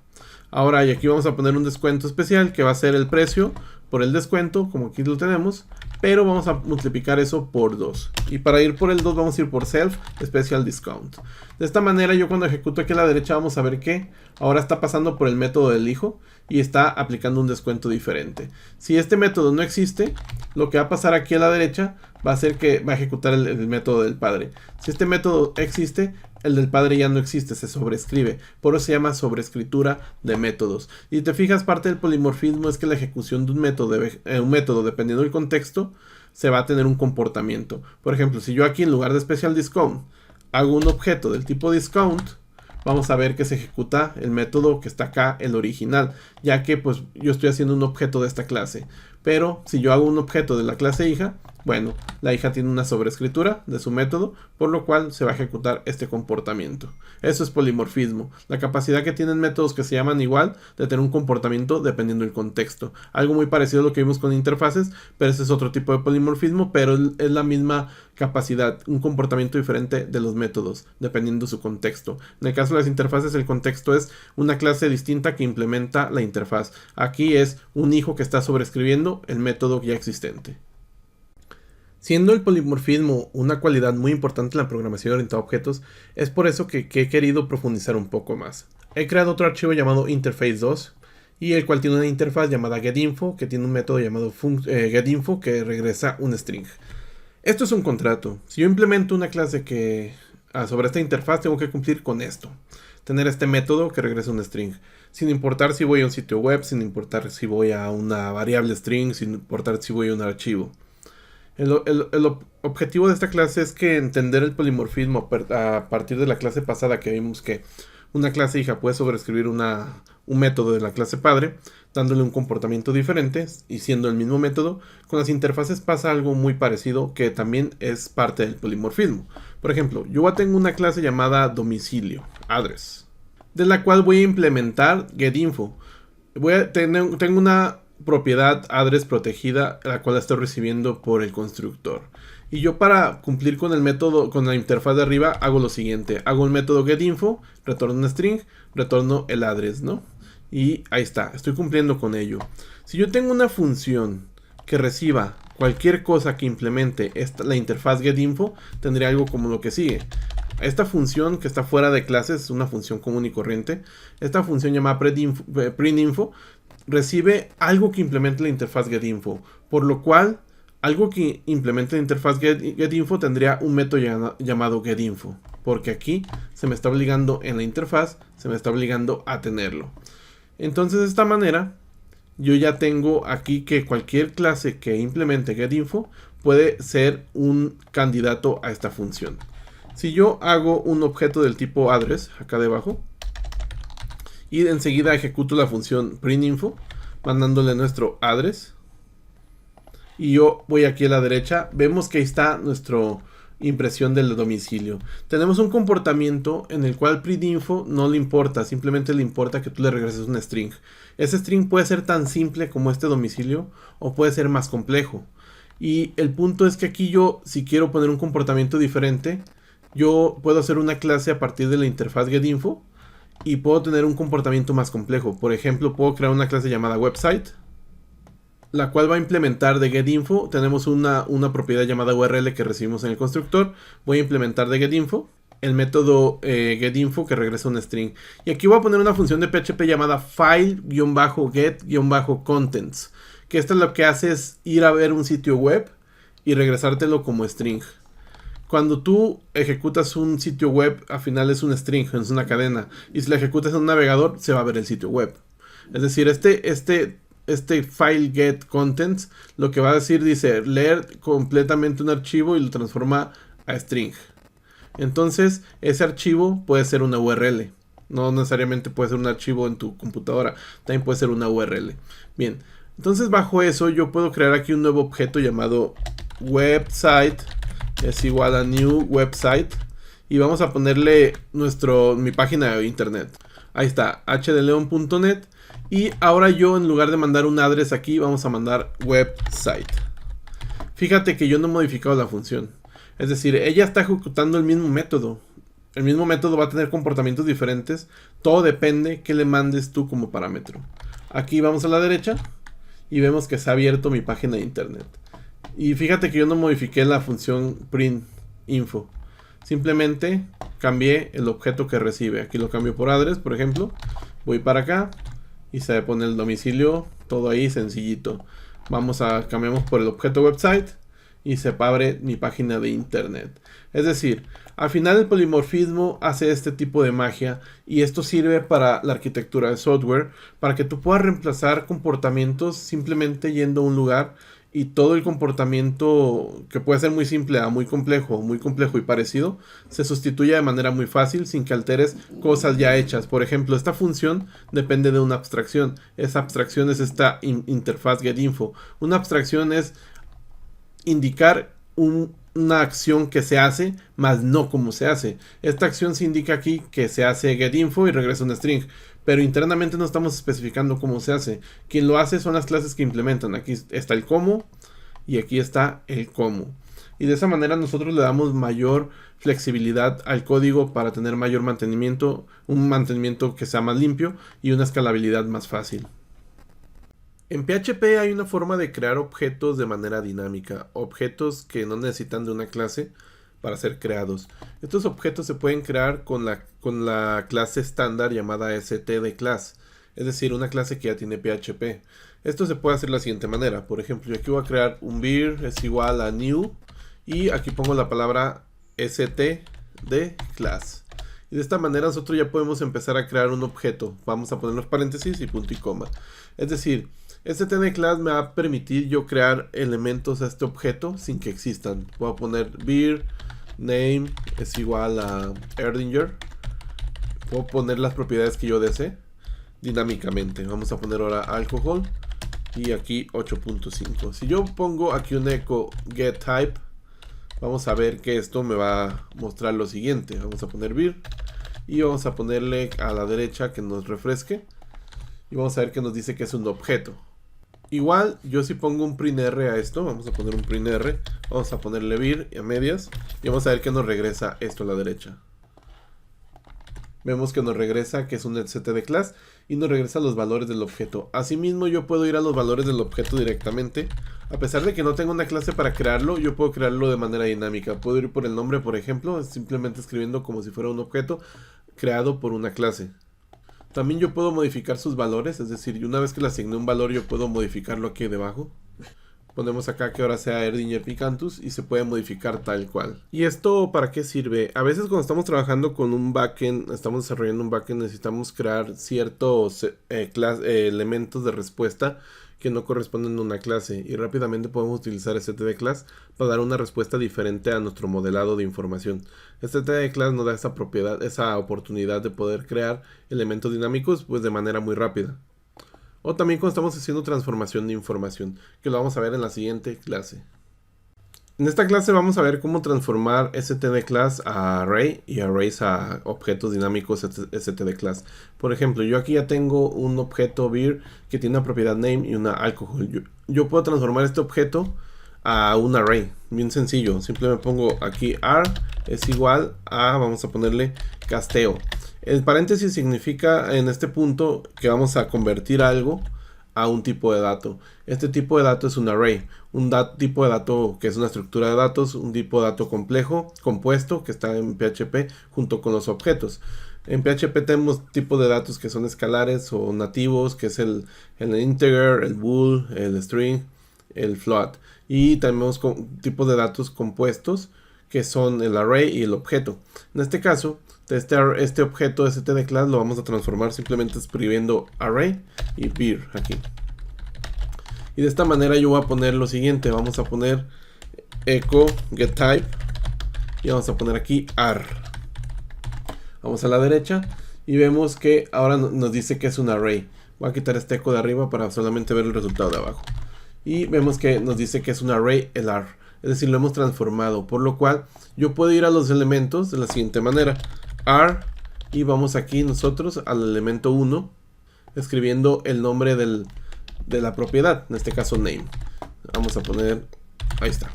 Ahora, y aquí vamos a poner un descuento especial que va a ser el precio por el descuento, como aquí lo tenemos, pero vamos a multiplicar eso por 2. Y para ir por el 2 vamos a ir por self special discount. De esta manera yo cuando ejecuto aquí a la derecha vamos a ver que ahora está pasando por el método del hijo y está aplicando un descuento diferente. Si este método no existe, lo que va a pasar aquí a la derecha va a ser que va a ejecutar el método del padre. Si este método existe, el del padre ya no existe, se sobrescribe. Por eso se llama sobrescritura de métodos. Y si te fijas, parte del polimorfismo es que la ejecución de un método, dependiendo del contexto, se va a tener un comportamiento. Por ejemplo, si yo aquí en lugar de special discount hago un objeto del tipo discount, vamos a ver que se ejecuta el método que está acá, el original, ya que pues yo estoy haciendo un objeto de esta clase. Pero si yo hago un objeto de la clase hija, bueno, la hija tiene una sobrescritura de su método, por lo cual se va a ejecutar este comportamiento. Eso es polimorfismo, la capacidad que tienen métodos que se llaman igual de tener un comportamiento dependiendo del contexto. Algo muy parecido a lo que vimos con interfaces, pero ese es otro tipo de polimorfismo, pero es la misma capacidad, un comportamiento diferente de los métodos, dependiendo de su contexto. En el caso de las interfaces, el contexto es una clase distinta que implementa la interfaz. Aquí es un hijo que está sobrescribiendo el método ya existente. Siendo el polimorfismo una cualidad muy importante en la programación orientada a objetos, es por eso que he querido profundizar un poco más. He creado otro archivo llamado interface2, y el cual tiene una interfaz llamada getInfo, que tiene un método llamado getInfo que regresa un string. Esto es un contrato. Si yo implemento una clase que sobre esta interfaz, tengo que cumplir con esto. Tener este método que regresa un string. Sin importar si voy a un sitio web, sin importar si voy a una variable string, sin importar si voy a un archivo. El objetivo de esta clase es que entender el polimorfismo a partir de la clase pasada, que vimos que una clase hija puede sobreescribir un método de la clase padre, dándole un comportamiento diferente y siendo el mismo método. Con las interfaces pasa algo muy parecido que también es parte del polimorfismo. Por ejemplo, yo tengo una clase llamada domicilio, address, de la cual voy a implementar getInfo. Tengo una propiedad address protegida, la cual la estoy recibiendo por el constructor. Y yo, para cumplir con el método, con la interfaz de arriba, hago lo siguiente. Hago el método getInfo, retorno un string, retorno el address, ¿no? Y ahí está, estoy cumpliendo con ello. Si yo tengo una función que reciba cualquier cosa que implemente la interfaz getInfo, tendría algo como lo que sigue. Esta función que está fuera de clases es una función común y corriente. Esta función llamada printInfo recibe algo que implemente la interfaz getInfo, por lo cual algo que implemente la interfaz getInfo tendría un método llamado getInfo, porque aquí se me está obligando en la interfaz, se me está obligando a tenerlo. Entonces, de esta manera yo ya tengo aquí que cualquier clase que implemente getInfo puede ser un candidato a esta función. Si yo hago un objeto del tipo address acá debajo y enseguida ejecuto la función printInfo, mandándole nuestro address, y yo voy aquí a la derecha, vemos que ahí está nuestra impresión del domicilio. Tenemos un comportamiento en el cual printInfo no le importa, simplemente le importa que tú le regreses un string. Ese string puede ser tan simple como este domicilio o puede ser más complejo. Y el punto es que aquí yo, si quiero poner un comportamiento diferente, yo puedo hacer una clase a partir de la interfaz getInfo y puedo tener un comportamiento más complejo. Por ejemplo, puedo crear una clase llamada website, la cual va a implementar de getInfo. Tenemos una propiedad llamada URL que recibimos en el constructor. Voy a implementar de getInfo el método getInfo que regresa un string. Y aquí voy a poner una función de PHP llamada file-get-contents, que esto lo que hace es ir a ver un sitio web y regresártelo como string. Cuando tú ejecutas un sitio web, al final es un string, es una cadena. Y si la ejecutas en un navegador, se va a ver el sitio web. Es decir, este file get contents lo que va a decir, dice leer completamente un archivo y lo transforma a string. Entonces, ese archivo puede ser una URL. No necesariamente puede ser un archivo en tu computadora. También puede ser una URL. Bien, entonces bajo eso yo puedo crear aquí un nuevo objeto llamado website. Es igual a new website. Y vamos a ponerle mi página de internet. Ahí está, hdleon.net. Y ahora yo, en lugar de mandar un address aquí, vamos a mandar website. Fíjate que yo no he modificado la función. Es decir, ella está ejecutando el mismo método. El mismo método va a tener comportamientos diferentes. Todo depende que le mandes tú como parámetro. Aquí vamos a la derecha y vemos que se ha abierto mi página de internet. Y fíjate que yo no modifiqué la función print info. Simplemente cambié el objeto que recibe. Aquí lo cambio por address, por ejemplo. Voy para acá y se pone el domicilio. Todo ahí sencillito. Cambiamos por el objeto website y se abre mi página de internet. Es decir, al final el polimorfismo hace este tipo de magia y esto sirve para la arquitectura de software, para que tú puedas reemplazar comportamientos simplemente yendo a un lugar y todo el comportamiento que puede ser muy simple a muy complejo y parecido se sustituye de manera muy fácil sin que alteres cosas ya hechas. Por ejemplo, esta función depende de una abstracción. Esa abstracción es esta interfaz getInfo. Una abstracción es indicar una acción que se hace, más no cómo se hace. Esta acción se indica aquí que se hace getInfo y regresa un string, pero internamente no estamos especificando cómo se hace. Quien lo hace son las clases que implementan. Aquí está el cómo y aquí está el cómo. Y de esa manera nosotros le damos mayor flexibilidad al código para tener mayor mantenimiento, un mantenimiento que sea más limpio y una escalabilidad más fácil. En PHP hay una forma de crear objetos de manera dinámica, objetos que no necesitan de una clase para ser creados. Estos objetos se pueden crear con la clase estándar llamada stdclass, es decir, una clase que ya tiene PHP. Esto se puede hacer de la siguiente manera. Por ejemplo, yo aquí voy a crear un vir es igual a new y aquí pongo la palabra stdclass. Y de esta manera nosotros ya podemos empezar a crear un objeto. Vamos a poner los paréntesis y punto y coma. Es decir, stdclass me va a permitir yo crear elementos a este objeto sin que existan. Voy a poner vir name es igual a Erdinger. Puedo poner las propiedades que yo desee dinámicamente. Vamos a poner ahora alcohol y aquí 8.5. Si yo pongo aquí un echo getType, vamos a ver que esto me va a mostrar lo siguiente. Vamos a poner vir y vamos a ponerle a la derecha que nos refresque y vamos a ver que nos dice que es un objeto. Igual, yo si pongo un printr a esto, vamos a poner un printr, vamos a ponerle vir a medias y vamos a ver que nos regresa esto a la derecha. Vemos que nos regresa que es un stdclass y nos regresa los valores del objeto. Asimismo, yo puedo ir a los valores del objeto directamente. A pesar de que no tengo una clase para crearlo, yo puedo crearlo de manera dinámica. Puedo ir por el nombre, por ejemplo, simplemente escribiendo como si fuera un objeto creado por una clase. También yo puedo modificar sus valores, es decir, una vez que le asigné un valor yo puedo modificarlo aquí debajo. Ponemos acá que ahora sea Erdinger Picantus y se puede modificar tal cual. ¿Y esto para qué sirve? A veces cuando estamos trabajando con un backend, estamos desarrollando un backend, necesitamos crear ciertos elementos de respuesta que no corresponden a una clase y rápidamente podemos utilizar stdclass para dar una respuesta diferente a nuestro modelado de información. Stdclass nos da esa propiedad, esa oportunidad de poder crear elementos dinámicos pues de manera muy rápida. O también cuando estamos haciendo transformación de información, que lo vamos a ver en la siguiente clase. En esta clase vamos a ver cómo transformar stdclass a array y arrays a objetos dinámicos stdclass. Por ejemplo, yo aquí ya tengo un objeto vir que tiene una propiedad name y una alcohol. Yo puedo transformar este objeto a un array, bien sencillo. Simplemente pongo aquí ar es igual a, vamos a ponerle casteo. El paréntesis significa en este punto que vamos a convertir algo a un tipo de dato. Este tipo de dato es un array, tipo de dato que es una estructura de datos, un tipo de dato complejo, compuesto, que está en PHP junto con los objetos. En PHP tenemos tipos de datos que son escalares o nativos, que es el integer, el bool, el string, el float. Y tenemos tipos de datos compuestos, que son el array y el objeto. En este caso, este objeto stdclass lo vamos a transformar simplemente escribiendo array y vir aquí. Y de esta manera yo voy a poner lo siguiente. Vamos a poner echo getType y vamos a poner aquí ar. Vamos a la derecha y vemos que ahora nos dice que es un array. Voy a quitar este echo de arriba para solamente ver el resultado de abajo. Y vemos que nos dice que es un array el ar. Es decir, lo hemos transformado, por lo cual yo puedo ir a los elementos de la siguiente manera. ar y vamos aquí nosotros al elemento 1 escribiendo el nombre de la propiedad, en este caso name. Vamos a poner, ahí está.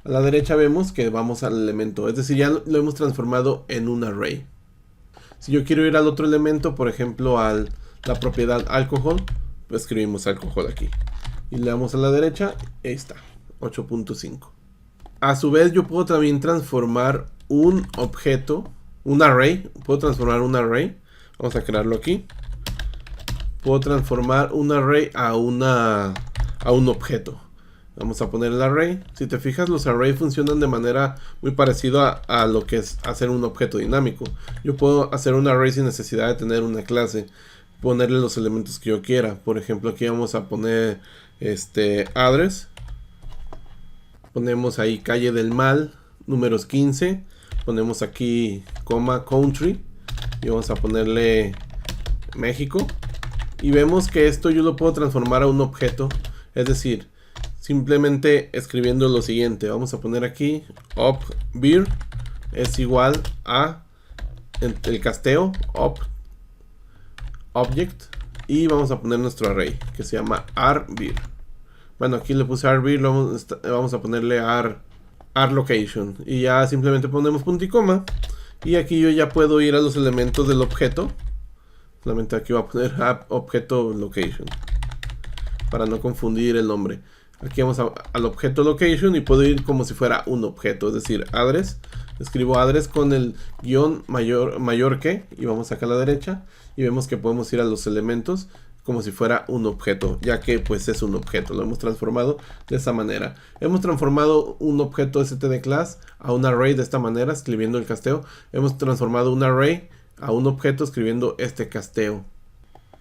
A la derecha vemos que vamos al elemento, es decir, ya lo hemos transformado en un array. Si yo quiero ir al otro elemento, por ejemplo a la propiedad alcohol, pues escribimos alcohol aquí. Y le damos a la derecha, ahí está, 8.5. A su vez yo puedo también transformar un objeto, un array, puedo transformar un array, vamos a crearlo aquí. Puedo transformar un array a un objeto. Vamos a poner el array. Si te fijas, los arrays funcionan de manera muy parecida a lo que es hacer un objeto dinámico. Yo puedo hacer un array sin necesidad de tener una clase, ponerle los elementos que yo quiera. Por ejemplo, aquí vamos a poner address. Ponemos ahí calle del mal, números 15. Ponemos aquí coma country y vamos a ponerle México. Y vemos que esto yo lo puedo transformar a un objeto, es decir, simplemente escribiendo lo siguiente. Vamos a poner aquí obbeer es igual a el casteo object y vamos a poner nuestro array que se llama arbeer. Bueno, aquí le puse arbeer, vamos a ponerle arlocation y ya simplemente ponemos punto y coma. Y aquí yo ya puedo ir a los elementos del objeto. Solamente aquí voy a poner objeto location para no confundir el nombre. Aquí vamos al objeto location y puedo ir como si fuera un objeto, es decir, address. Escribo address con el guión mayor que y vamos acá a la derecha y vemos que podemos ir a los elementos como si fuera un objeto, ya que pues es un objeto, lo hemos transformado de esa manera. Hemos transformado un objeto std_class a un array de esta manera, escribiendo el casteo. Hemos transformado un array a un objeto escribiendo este casteo.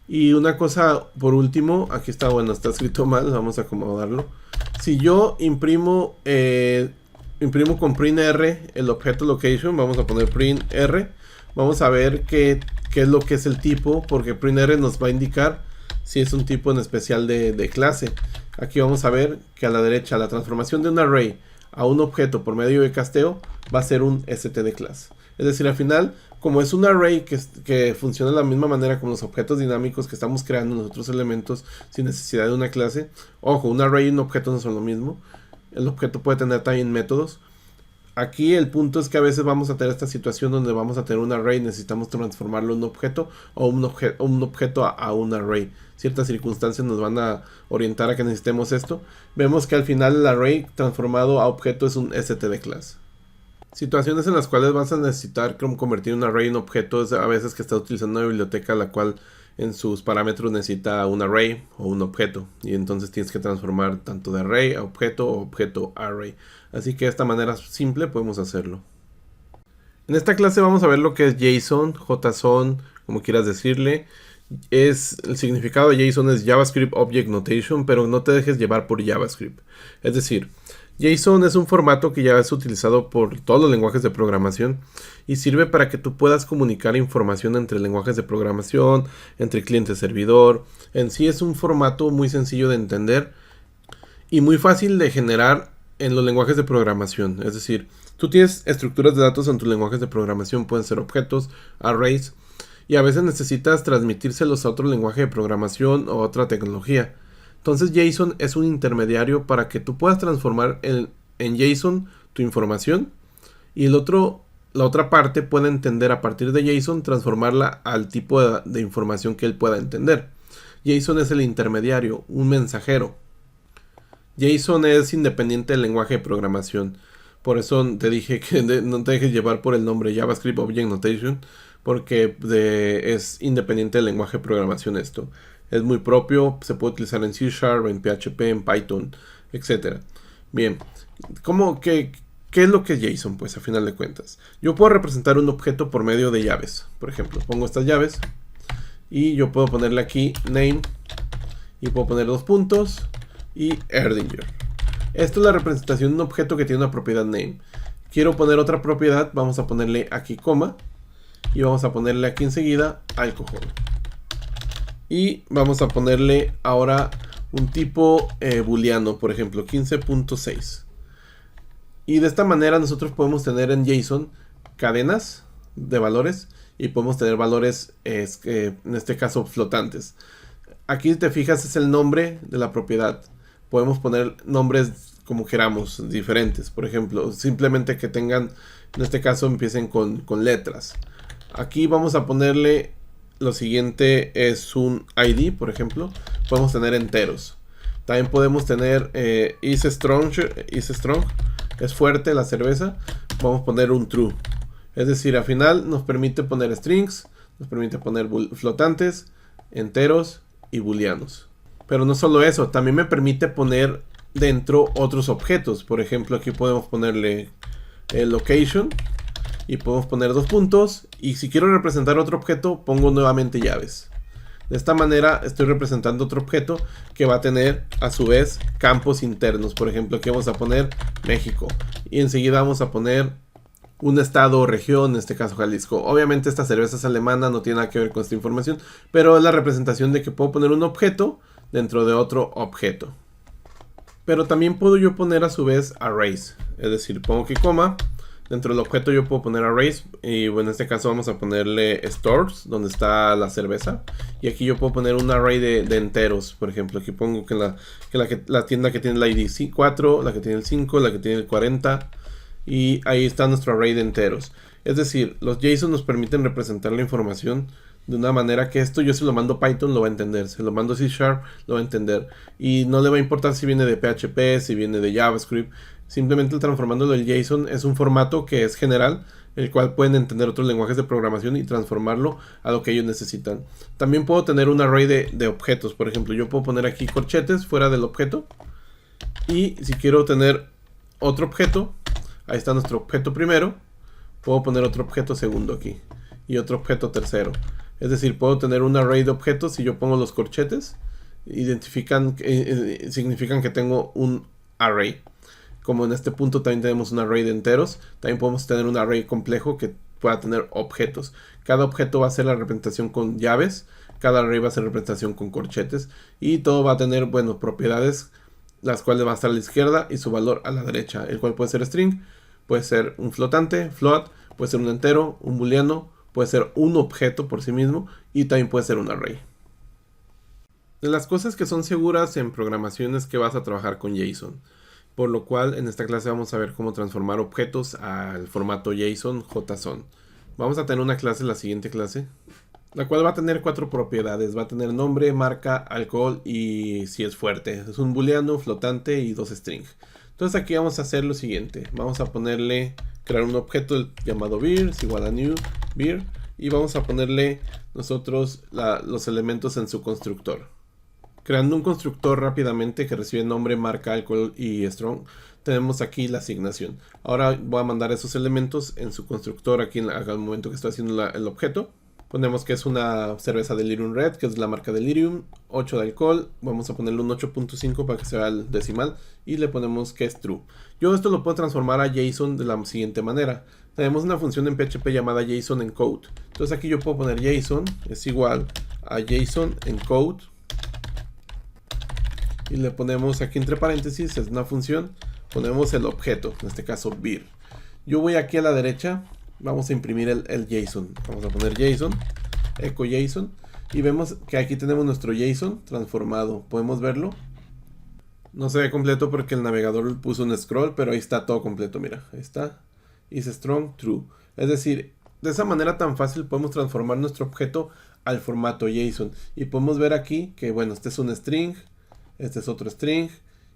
Y una cosa por último, aquí está, bueno, está escrito mal, vamos a acomodarlo. Si yo imprimo con printr el objeto location, vamos a poner printr, vamos a ver qué es lo que es el tipo, porque printr nos va a indicar si es un tipo en especial de clase. Aquí vamos a ver que a la derecha la transformación de un array a un objeto por medio de casteo va a ser un std_class. Es decir, al final, como es un array que funciona de la misma manera como los objetos dinámicos que estamos creando en los otros elementos sin necesidad de una clase. Ojo, un array y un objeto no son lo mismo. El objeto puede tener también métodos. Aquí el punto es que a veces vamos a tener esta situación donde vamos a tener un array y necesitamos transformarlo en un objeto o un objeto a un array. Ciertas circunstancias nos van a orientar a que necesitemos esto. Vemos que al final el array transformado a objeto es un std_class. Situaciones en las cuales vas a necesitar convertir un array en objeto es a veces que estás utilizando una biblioteca la cual en sus parámetros necesita un array o un objeto y entonces tienes que transformar tanto de array a objeto o objeto a array. Así que de esta manera simple podemos hacerlo. En esta clase vamos a ver lo que es JSON, JSON, como quieras decirle. El significado de JSON es JavaScript Object Notation, pero no te dejes llevar por JavaScript. Es decir, JSON es un formato que ya es utilizado por todos los lenguajes de programación y sirve para que tú puedas comunicar información entre lenguajes de programación, entre cliente-servidor. En sí es un formato muy sencillo de entender y muy fácil de generar en los lenguajes de programación. Es decir, tú tienes estructuras de datos en tus lenguajes de programación, pueden ser objetos, arrays, y a veces necesitas transmitírselos a otro lenguaje de programación o otra tecnología. Entonces JSON es un intermediario para que tú puedas transformar en JSON tu información y la otra parte pueda entender a partir de JSON, transformarla al tipo de información que él pueda entender. JSON es el intermediario, un mensajero. JSON es independiente del lenguaje de programación. Por eso te dije que no te dejes llevar por el nombre JavaScript Object Notation, porque es independiente del lenguaje de programación esto. Es muy propio, se puede utilizar en C#, en PHP, en Python, etc. Bien, ¿qué es lo que es JSON? Pues a final de cuentas, yo puedo representar un objeto por medio de llaves. Por ejemplo, pongo estas llaves y yo puedo ponerle aquí name y puedo poner 2 puntos y Erdinger. Esto es la representación de un objeto que tiene una propiedad name. Quiero poner otra propiedad, vamos a ponerle aquí coma y vamos a ponerle aquí enseguida alcohol. Y vamos a ponerle ahora un tipo booleano, por ejemplo 15.6. Y de esta manera nosotros podemos tener en JSON cadenas de valores y podemos tener valores en este caso flotantes. Aquí si te fijas es el nombre de la propiedad. Podemos poner nombres como queramos, diferentes. Por ejemplo, simplemente que tengan, en este caso empiecen con letras. Aquí vamos a ponerle lo siguiente, es un ID, por ejemplo. Podemos tener enteros. También podemos tener is strong, es fuerte la cerveza. Vamos a poner un true. Es decir, al final nos permite poner strings, nos permite poner flotantes, enteros y booleanos. Pero no solo eso, también me permite poner dentro otros objetos. Por ejemplo, aquí podemos ponerle location y podemos poner 2 puntos. Y si quiero representar otro objeto, pongo nuevamente llaves. De esta manera estoy representando otro objeto que va a tener a su vez campos internos. Por ejemplo, aquí vamos a poner México y enseguida vamos a poner un estado o región, en este caso Jalisco. Obviamente esta cerveza es alemana, no tiene nada que ver con esta información, pero es la representación de que puedo poner un objeto dentro de otro objeto. Pero también puedo yo poner a su vez arrays, es decir, pongo aquí coma. Dentro del objeto yo puedo poner arrays y bueno, en este caso vamos a ponerle stores, donde está la cerveza. Y aquí yo puedo poner un array de enteros. Por ejemplo, aquí pongo que la tienda que tiene el ID 4, la que tiene el 5, la que tiene el 40. Y ahí está nuestro array de enteros. Es decir, los JSON nos permiten representar la información de una manera que esto yo se lo mando a Python, lo va a entender. Se lo mando a C#, lo va a entender. Y no le va a importar si viene de PHP, si viene de JavaScript. Simplemente transformándolo el JSON es un formato que es general, el cual pueden entender otros lenguajes de programación y transformarlo a lo que ellos necesitan. También puedo tener un array de objetos. Por ejemplo, yo puedo poner aquí corchetes fuera del objeto. Y si quiero tener otro objeto, ahí está nuestro objeto primero, puedo poner otro objeto segundo aquí y otro objeto tercero. Es decir, puedo tener un array de objetos. Si yo pongo los corchetes, significan que tengo un array. Como en este punto también tenemos un array de enteros, también podemos tener un array complejo que pueda tener objetos. Cada objeto va a ser la representación con llaves, cada array va a ser representación con corchetes y todo va a tener, bueno, propiedades, las cuales va a estar a la izquierda y su valor a la derecha, el cual puede ser string, puede ser un flotante, float, puede ser un entero, un booleano, puede ser un objeto por sí mismo y también puede ser un array. De las cosas que son seguras en programación es que vas a trabajar con JSON. Por lo cual en esta clase vamos a ver cómo transformar objetos al formato JSON JSON. Vamos a tener una clase, la siguiente clase, la cual va a tener 4 propiedades. Va a tener nombre, marca, alcohol y si es fuerte. Es un booleano, flotante y 2 strings. Entonces aquí vamos a hacer lo siguiente. Vamos a ponerle, crear un objeto llamado beer, es igual a new beer. Y vamos a ponerle nosotros los elementos en su constructor. Creando un constructor rápidamente que recibe nombre, marca, alcohol y strong, tenemos aquí la asignación. Ahora voy a mandar esos elementos en su constructor aquí al momento que estoy haciendo el objeto. Ponemos que es una cerveza Delirium Red, que es la marca Delirium, 8 de alcohol. Vamos a ponerle un 8.5 para que sea el decimal y le ponemos que es true. Yo esto lo puedo transformar a JSON de la siguiente manera. Tenemos una función en PHP llamada JSON encode. Entonces aquí yo puedo poner JSON es igual a JSON encode. Y le ponemos aquí entre paréntesis, es una función, ponemos el objeto, en este caso beer. Yo voy aquí a la derecha, vamos a imprimir el JSON. Vamos a poner JSON, echo JSON, y vemos que aquí tenemos nuestro JSON transformado. ¿Podemos verlo? No se ve completo porque el navegador puso un scroll, pero ahí está todo completo, mira, ahí está. Is strong, true. Es decir, de esa manera tan fácil podemos transformar nuestro objeto al formato JSON. Y podemos ver aquí que, bueno, este es un string. Este es otro string.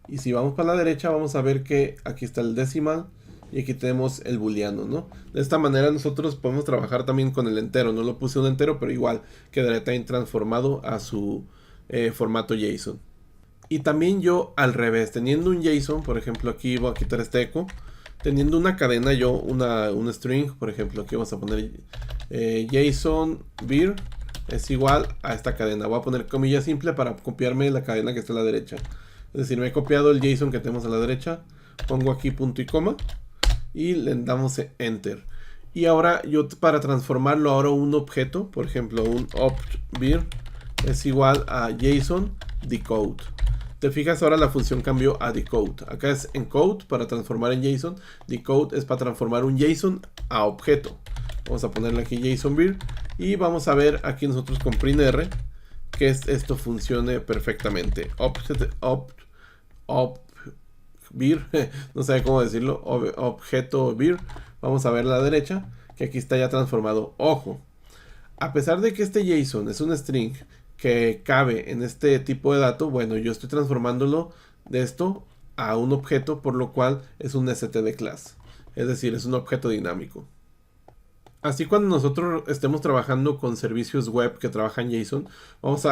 Y si vamos para la derecha vamos a ver que aquí está el decimal. Y aquí tenemos el booleano, ¿no? De esta manera nosotros podemos trabajar también con el entero. No lo puse un entero, pero igual quedaría también transformado a su formato JSON. Y también yo al revés, teniendo un JSON, por ejemplo aquí voy a quitar este echo. Teniendo una cadena yo, un string, por ejemplo aquí vamos a poner JSON beer. Es igual a esta cadena. Voy a poner comilla simple para copiarme la cadena que está a la derecha. Es decir, me he copiado el JSON que tenemos a la derecha. Pongo aquí punto y coma. Y le damos enter. Y ahora yo para transformarlo ahora un objeto. Por ejemplo, un opt_beer es igual a JSON decode. Te fijas, ahora la función cambió a decode. Acá es encode para transformar en JSON. Decode es para transformar un JSON a objeto. Vamos a ponerle aquí JSON beer. Y vamos a ver aquí nosotros con printr que esto funcione perfectamente. vir, no sé cómo decirlo, objeto vir. Vamos a ver a la derecha que aquí está ya transformado. Ojo, a pesar de que este JSON es un string que cabe en este tipo de dato, bueno, yo estoy transformándolo de esto a un objeto, por lo cual es un std class, es decir, es un objeto dinámico. Así cuando nosotros estemos trabajando con servicios web que trabajan JSON,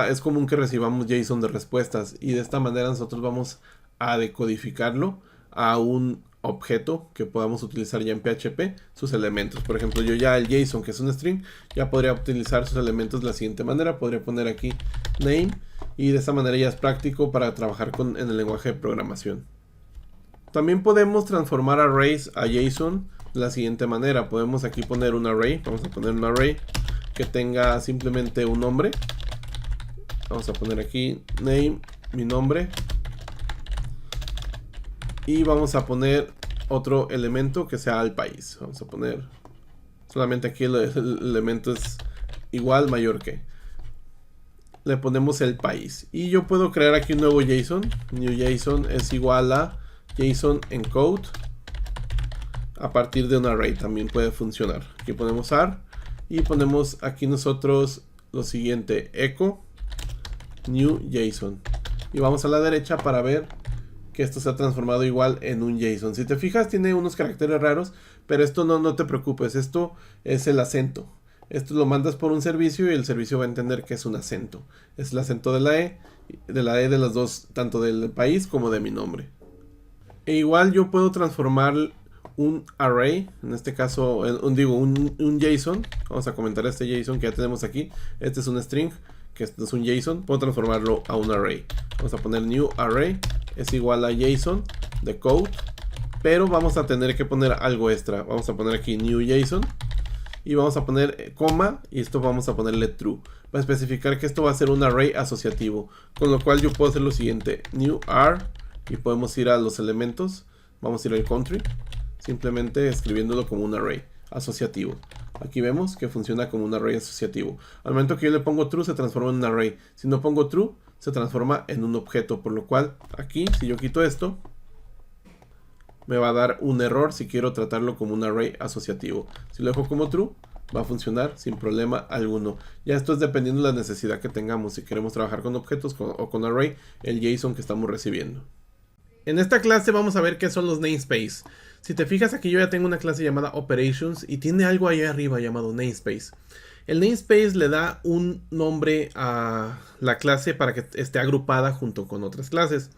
es común que recibamos JSON de respuestas y de esta manera nosotros vamos a decodificarlo a un objeto que podamos utilizar ya en PHP, sus elementos. Por ejemplo, yo ya el JSON, que es un string, ya podría utilizar sus elementos de la siguiente manera. Podría poner aquí name y de esta manera ya es práctico para trabajar en el lenguaje de programación. También podemos transformar arrays a JSON de la siguiente manera. Podemos aquí poner un array. Vamos a poner un array que tenga simplemente un nombre. Vamos a poner aquí name, mi nombre. Y vamos a poner otro elemento que sea el país. Vamos a poner solamente aquí el elemento es igual, mayor que. Le ponemos el país. Y yo puedo crear aquí un nuevo JSON. New JSON es igual a JSON encode a partir de un array. También puede funcionar. Aquí ponemos AR y ponemos aquí nosotros lo siguiente: echo new JSON. Y vamos a la derecha para ver que esto se ha transformado igual en un JSON. Si te fijas, tiene unos caracteres raros, pero esto no te preocupes, esto es el acento. Esto lo mandas por un servicio y el servicio va a entender que es un acento. Es el acento de la E de las dos, tanto del país como de mi nombre. E igual yo puedo transformar un array, en este caso, un JSON. Vamos a comentar este JSON que ya tenemos aquí. Este es un string, que este es un JSON. Puedo transformarlo a un array. Vamos a poner new array. Es igual a JSON de code, pero vamos a tener que poner algo extra. Vamos a poner aquí new JSON y vamos a poner coma y esto vamos a ponerle true para especificar que esto va a ser un array asociativo, con lo cual yo puedo hacer lo siguiente: new ar, y podemos ir a los elementos, vamos a ir al country, simplemente escribiéndolo como un array asociativo. Aquí vemos que funciona como un array asociativo. Al momento que yo le pongo true se transforma en un array. Si no pongo true se transforma en un objeto, por lo cual aquí, si yo quito esto, me va a dar un error si quiero tratarlo como un array asociativo. Si lo dejo como true, va a funcionar sin problema alguno. Ya esto es dependiendo de la necesidad que tengamos, si queremos trabajar con objetos o con array, el JSON que estamos recibiendo. En esta clase vamos a ver qué son los namespace. Si te fijas, aquí yo ya tengo una clase llamada operations y tiene algo ahí arriba llamado namespace. El namespace le da un nombre a la clase para que esté agrupada junto con otras clases.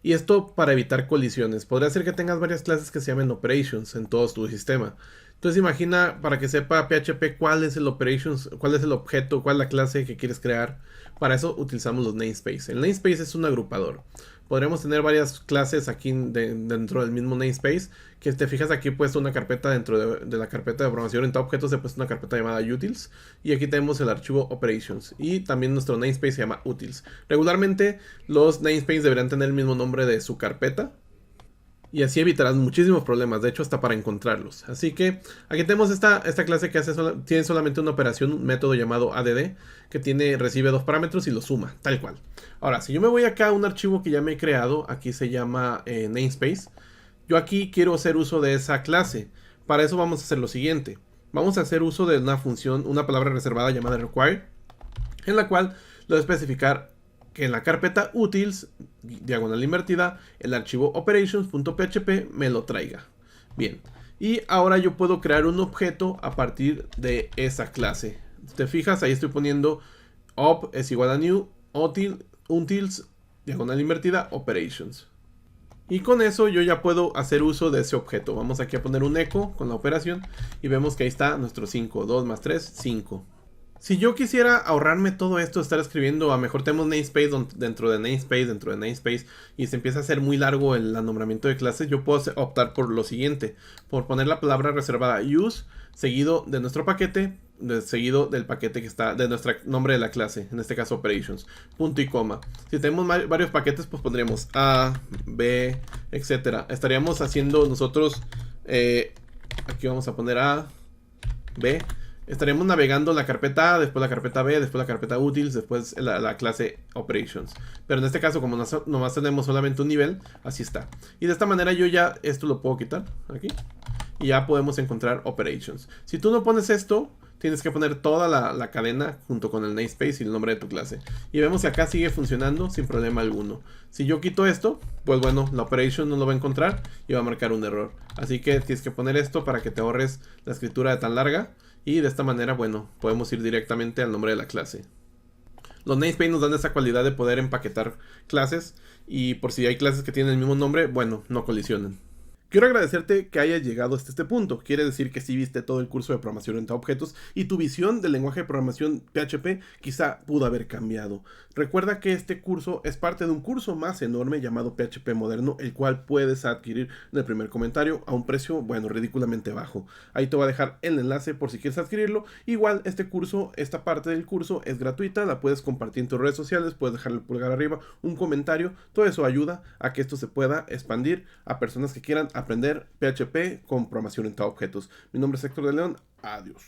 Y esto para evitar colisiones. Podría ser que tengas varias clases que se llamen operations en todo tu sistema. Entonces imagina, para que sepa PHP cuál es el operations, cuál es el objeto, cuál es la clase que quieres crear. Para eso utilizamos los namespace. El namespace es un agrupador. Podremos tener varias clases aquí dentro del mismo namespace. Que te fijas aquí he puesto una carpeta dentro de la carpeta de programación orientada a objetos. He puesto una carpeta llamada utils. Y aquí tenemos el archivo operations. Y también nuestro namespace se llama utils. Regularmente los namespaces deberían tener el mismo nombre de su carpeta. Y así evitarás muchísimos problemas, de hecho hasta para encontrarlos. Así que aquí tenemos esta clase que tiene solamente una operación, un método llamado add, que recibe dos parámetros y los suma, tal cual. Ahora, si yo me voy acá a un archivo que ya me he creado, aquí se llama namespace. Yo aquí quiero hacer uso de esa clase. Para eso vamos a hacer lo siguiente. Vamos a hacer uso de una función, una palabra reservada llamada require, en la cual le voy a especificar que en la carpeta utils, diagonal invertida, el archivo operations.php me lo traiga. Bien, y ahora yo puedo crear un objeto a partir de esa clase. Si te fijas, ahí estoy poniendo op es igual a new, utils, diagonal invertida, operations. Y con eso yo ya puedo hacer uso de ese objeto. Vamos aquí a poner un echo con la operación y vemos que ahí está nuestro 5, 2 más 3, 5. Si yo quisiera ahorrarme todo esto, estar escribiendo, a mejor tenemos namespace dentro de namespace, y se empieza a hacer muy largo el nombramiento de clases, yo puedo optar por lo siguiente, por poner la palabra reservada use, seguido de nuestro paquete, seguido del paquete que está, de nuestro nombre de la clase, en este caso operations, punto y coma. Si tenemos varios paquetes, pues pondremos A, B, etcétera. Estaríamos haciendo nosotros, aquí vamos a poner A, B, Estaríamos navegando la carpeta A, después la carpeta B, después la carpeta utils, después la clase operations. Pero en este caso, como nomás tenemos solamente un nivel, así está. Y de esta manera yo ya esto lo puedo quitar aquí. Y ya podemos encontrar operations. Si tú no pones esto, tienes que poner toda la cadena junto con el namespace y el nombre de tu clase. Y vemos que acá sigue funcionando sin problema alguno. Si yo quito esto, pues bueno, la operation no lo va a encontrar y va a marcar un error. Así que tienes que poner esto para que te ahorres la escritura de tan larga. Y de esta manera, bueno, podemos ir directamente al nombre de la clase. Los namespace nos dan esa cualidad de poder empaquetar clases. Y por si hay clases que tienen el mismo nombre, bueno, no colisionen. Quiero agradecerte que hayas llegado hasta este punto. Quiere decir que sí viste todo el curso de programación orientada a objetos y tu visión del lenguaje de programación PHP quizá pudo haber cambiado. Recuerda que este curso es parte de un curso más enorme llamado PHP Moderno, el cual puedes adquirir en el primer comentario a un precio, bueno, ridículamente bajo. Ahí te voy a dejar el enlace por si quieres adquirirlo. Igual este curso, esta parte del curso es gratuita, la puedes compartir en tus redes sociales, puedes dejar el pulgar arriba, un comentario. Todo eso ayuda a que esto se pueda expandir a personas que quieran aprender PHP con programación orientada a objetos. Mi nombre es Héctor de León. Adiós.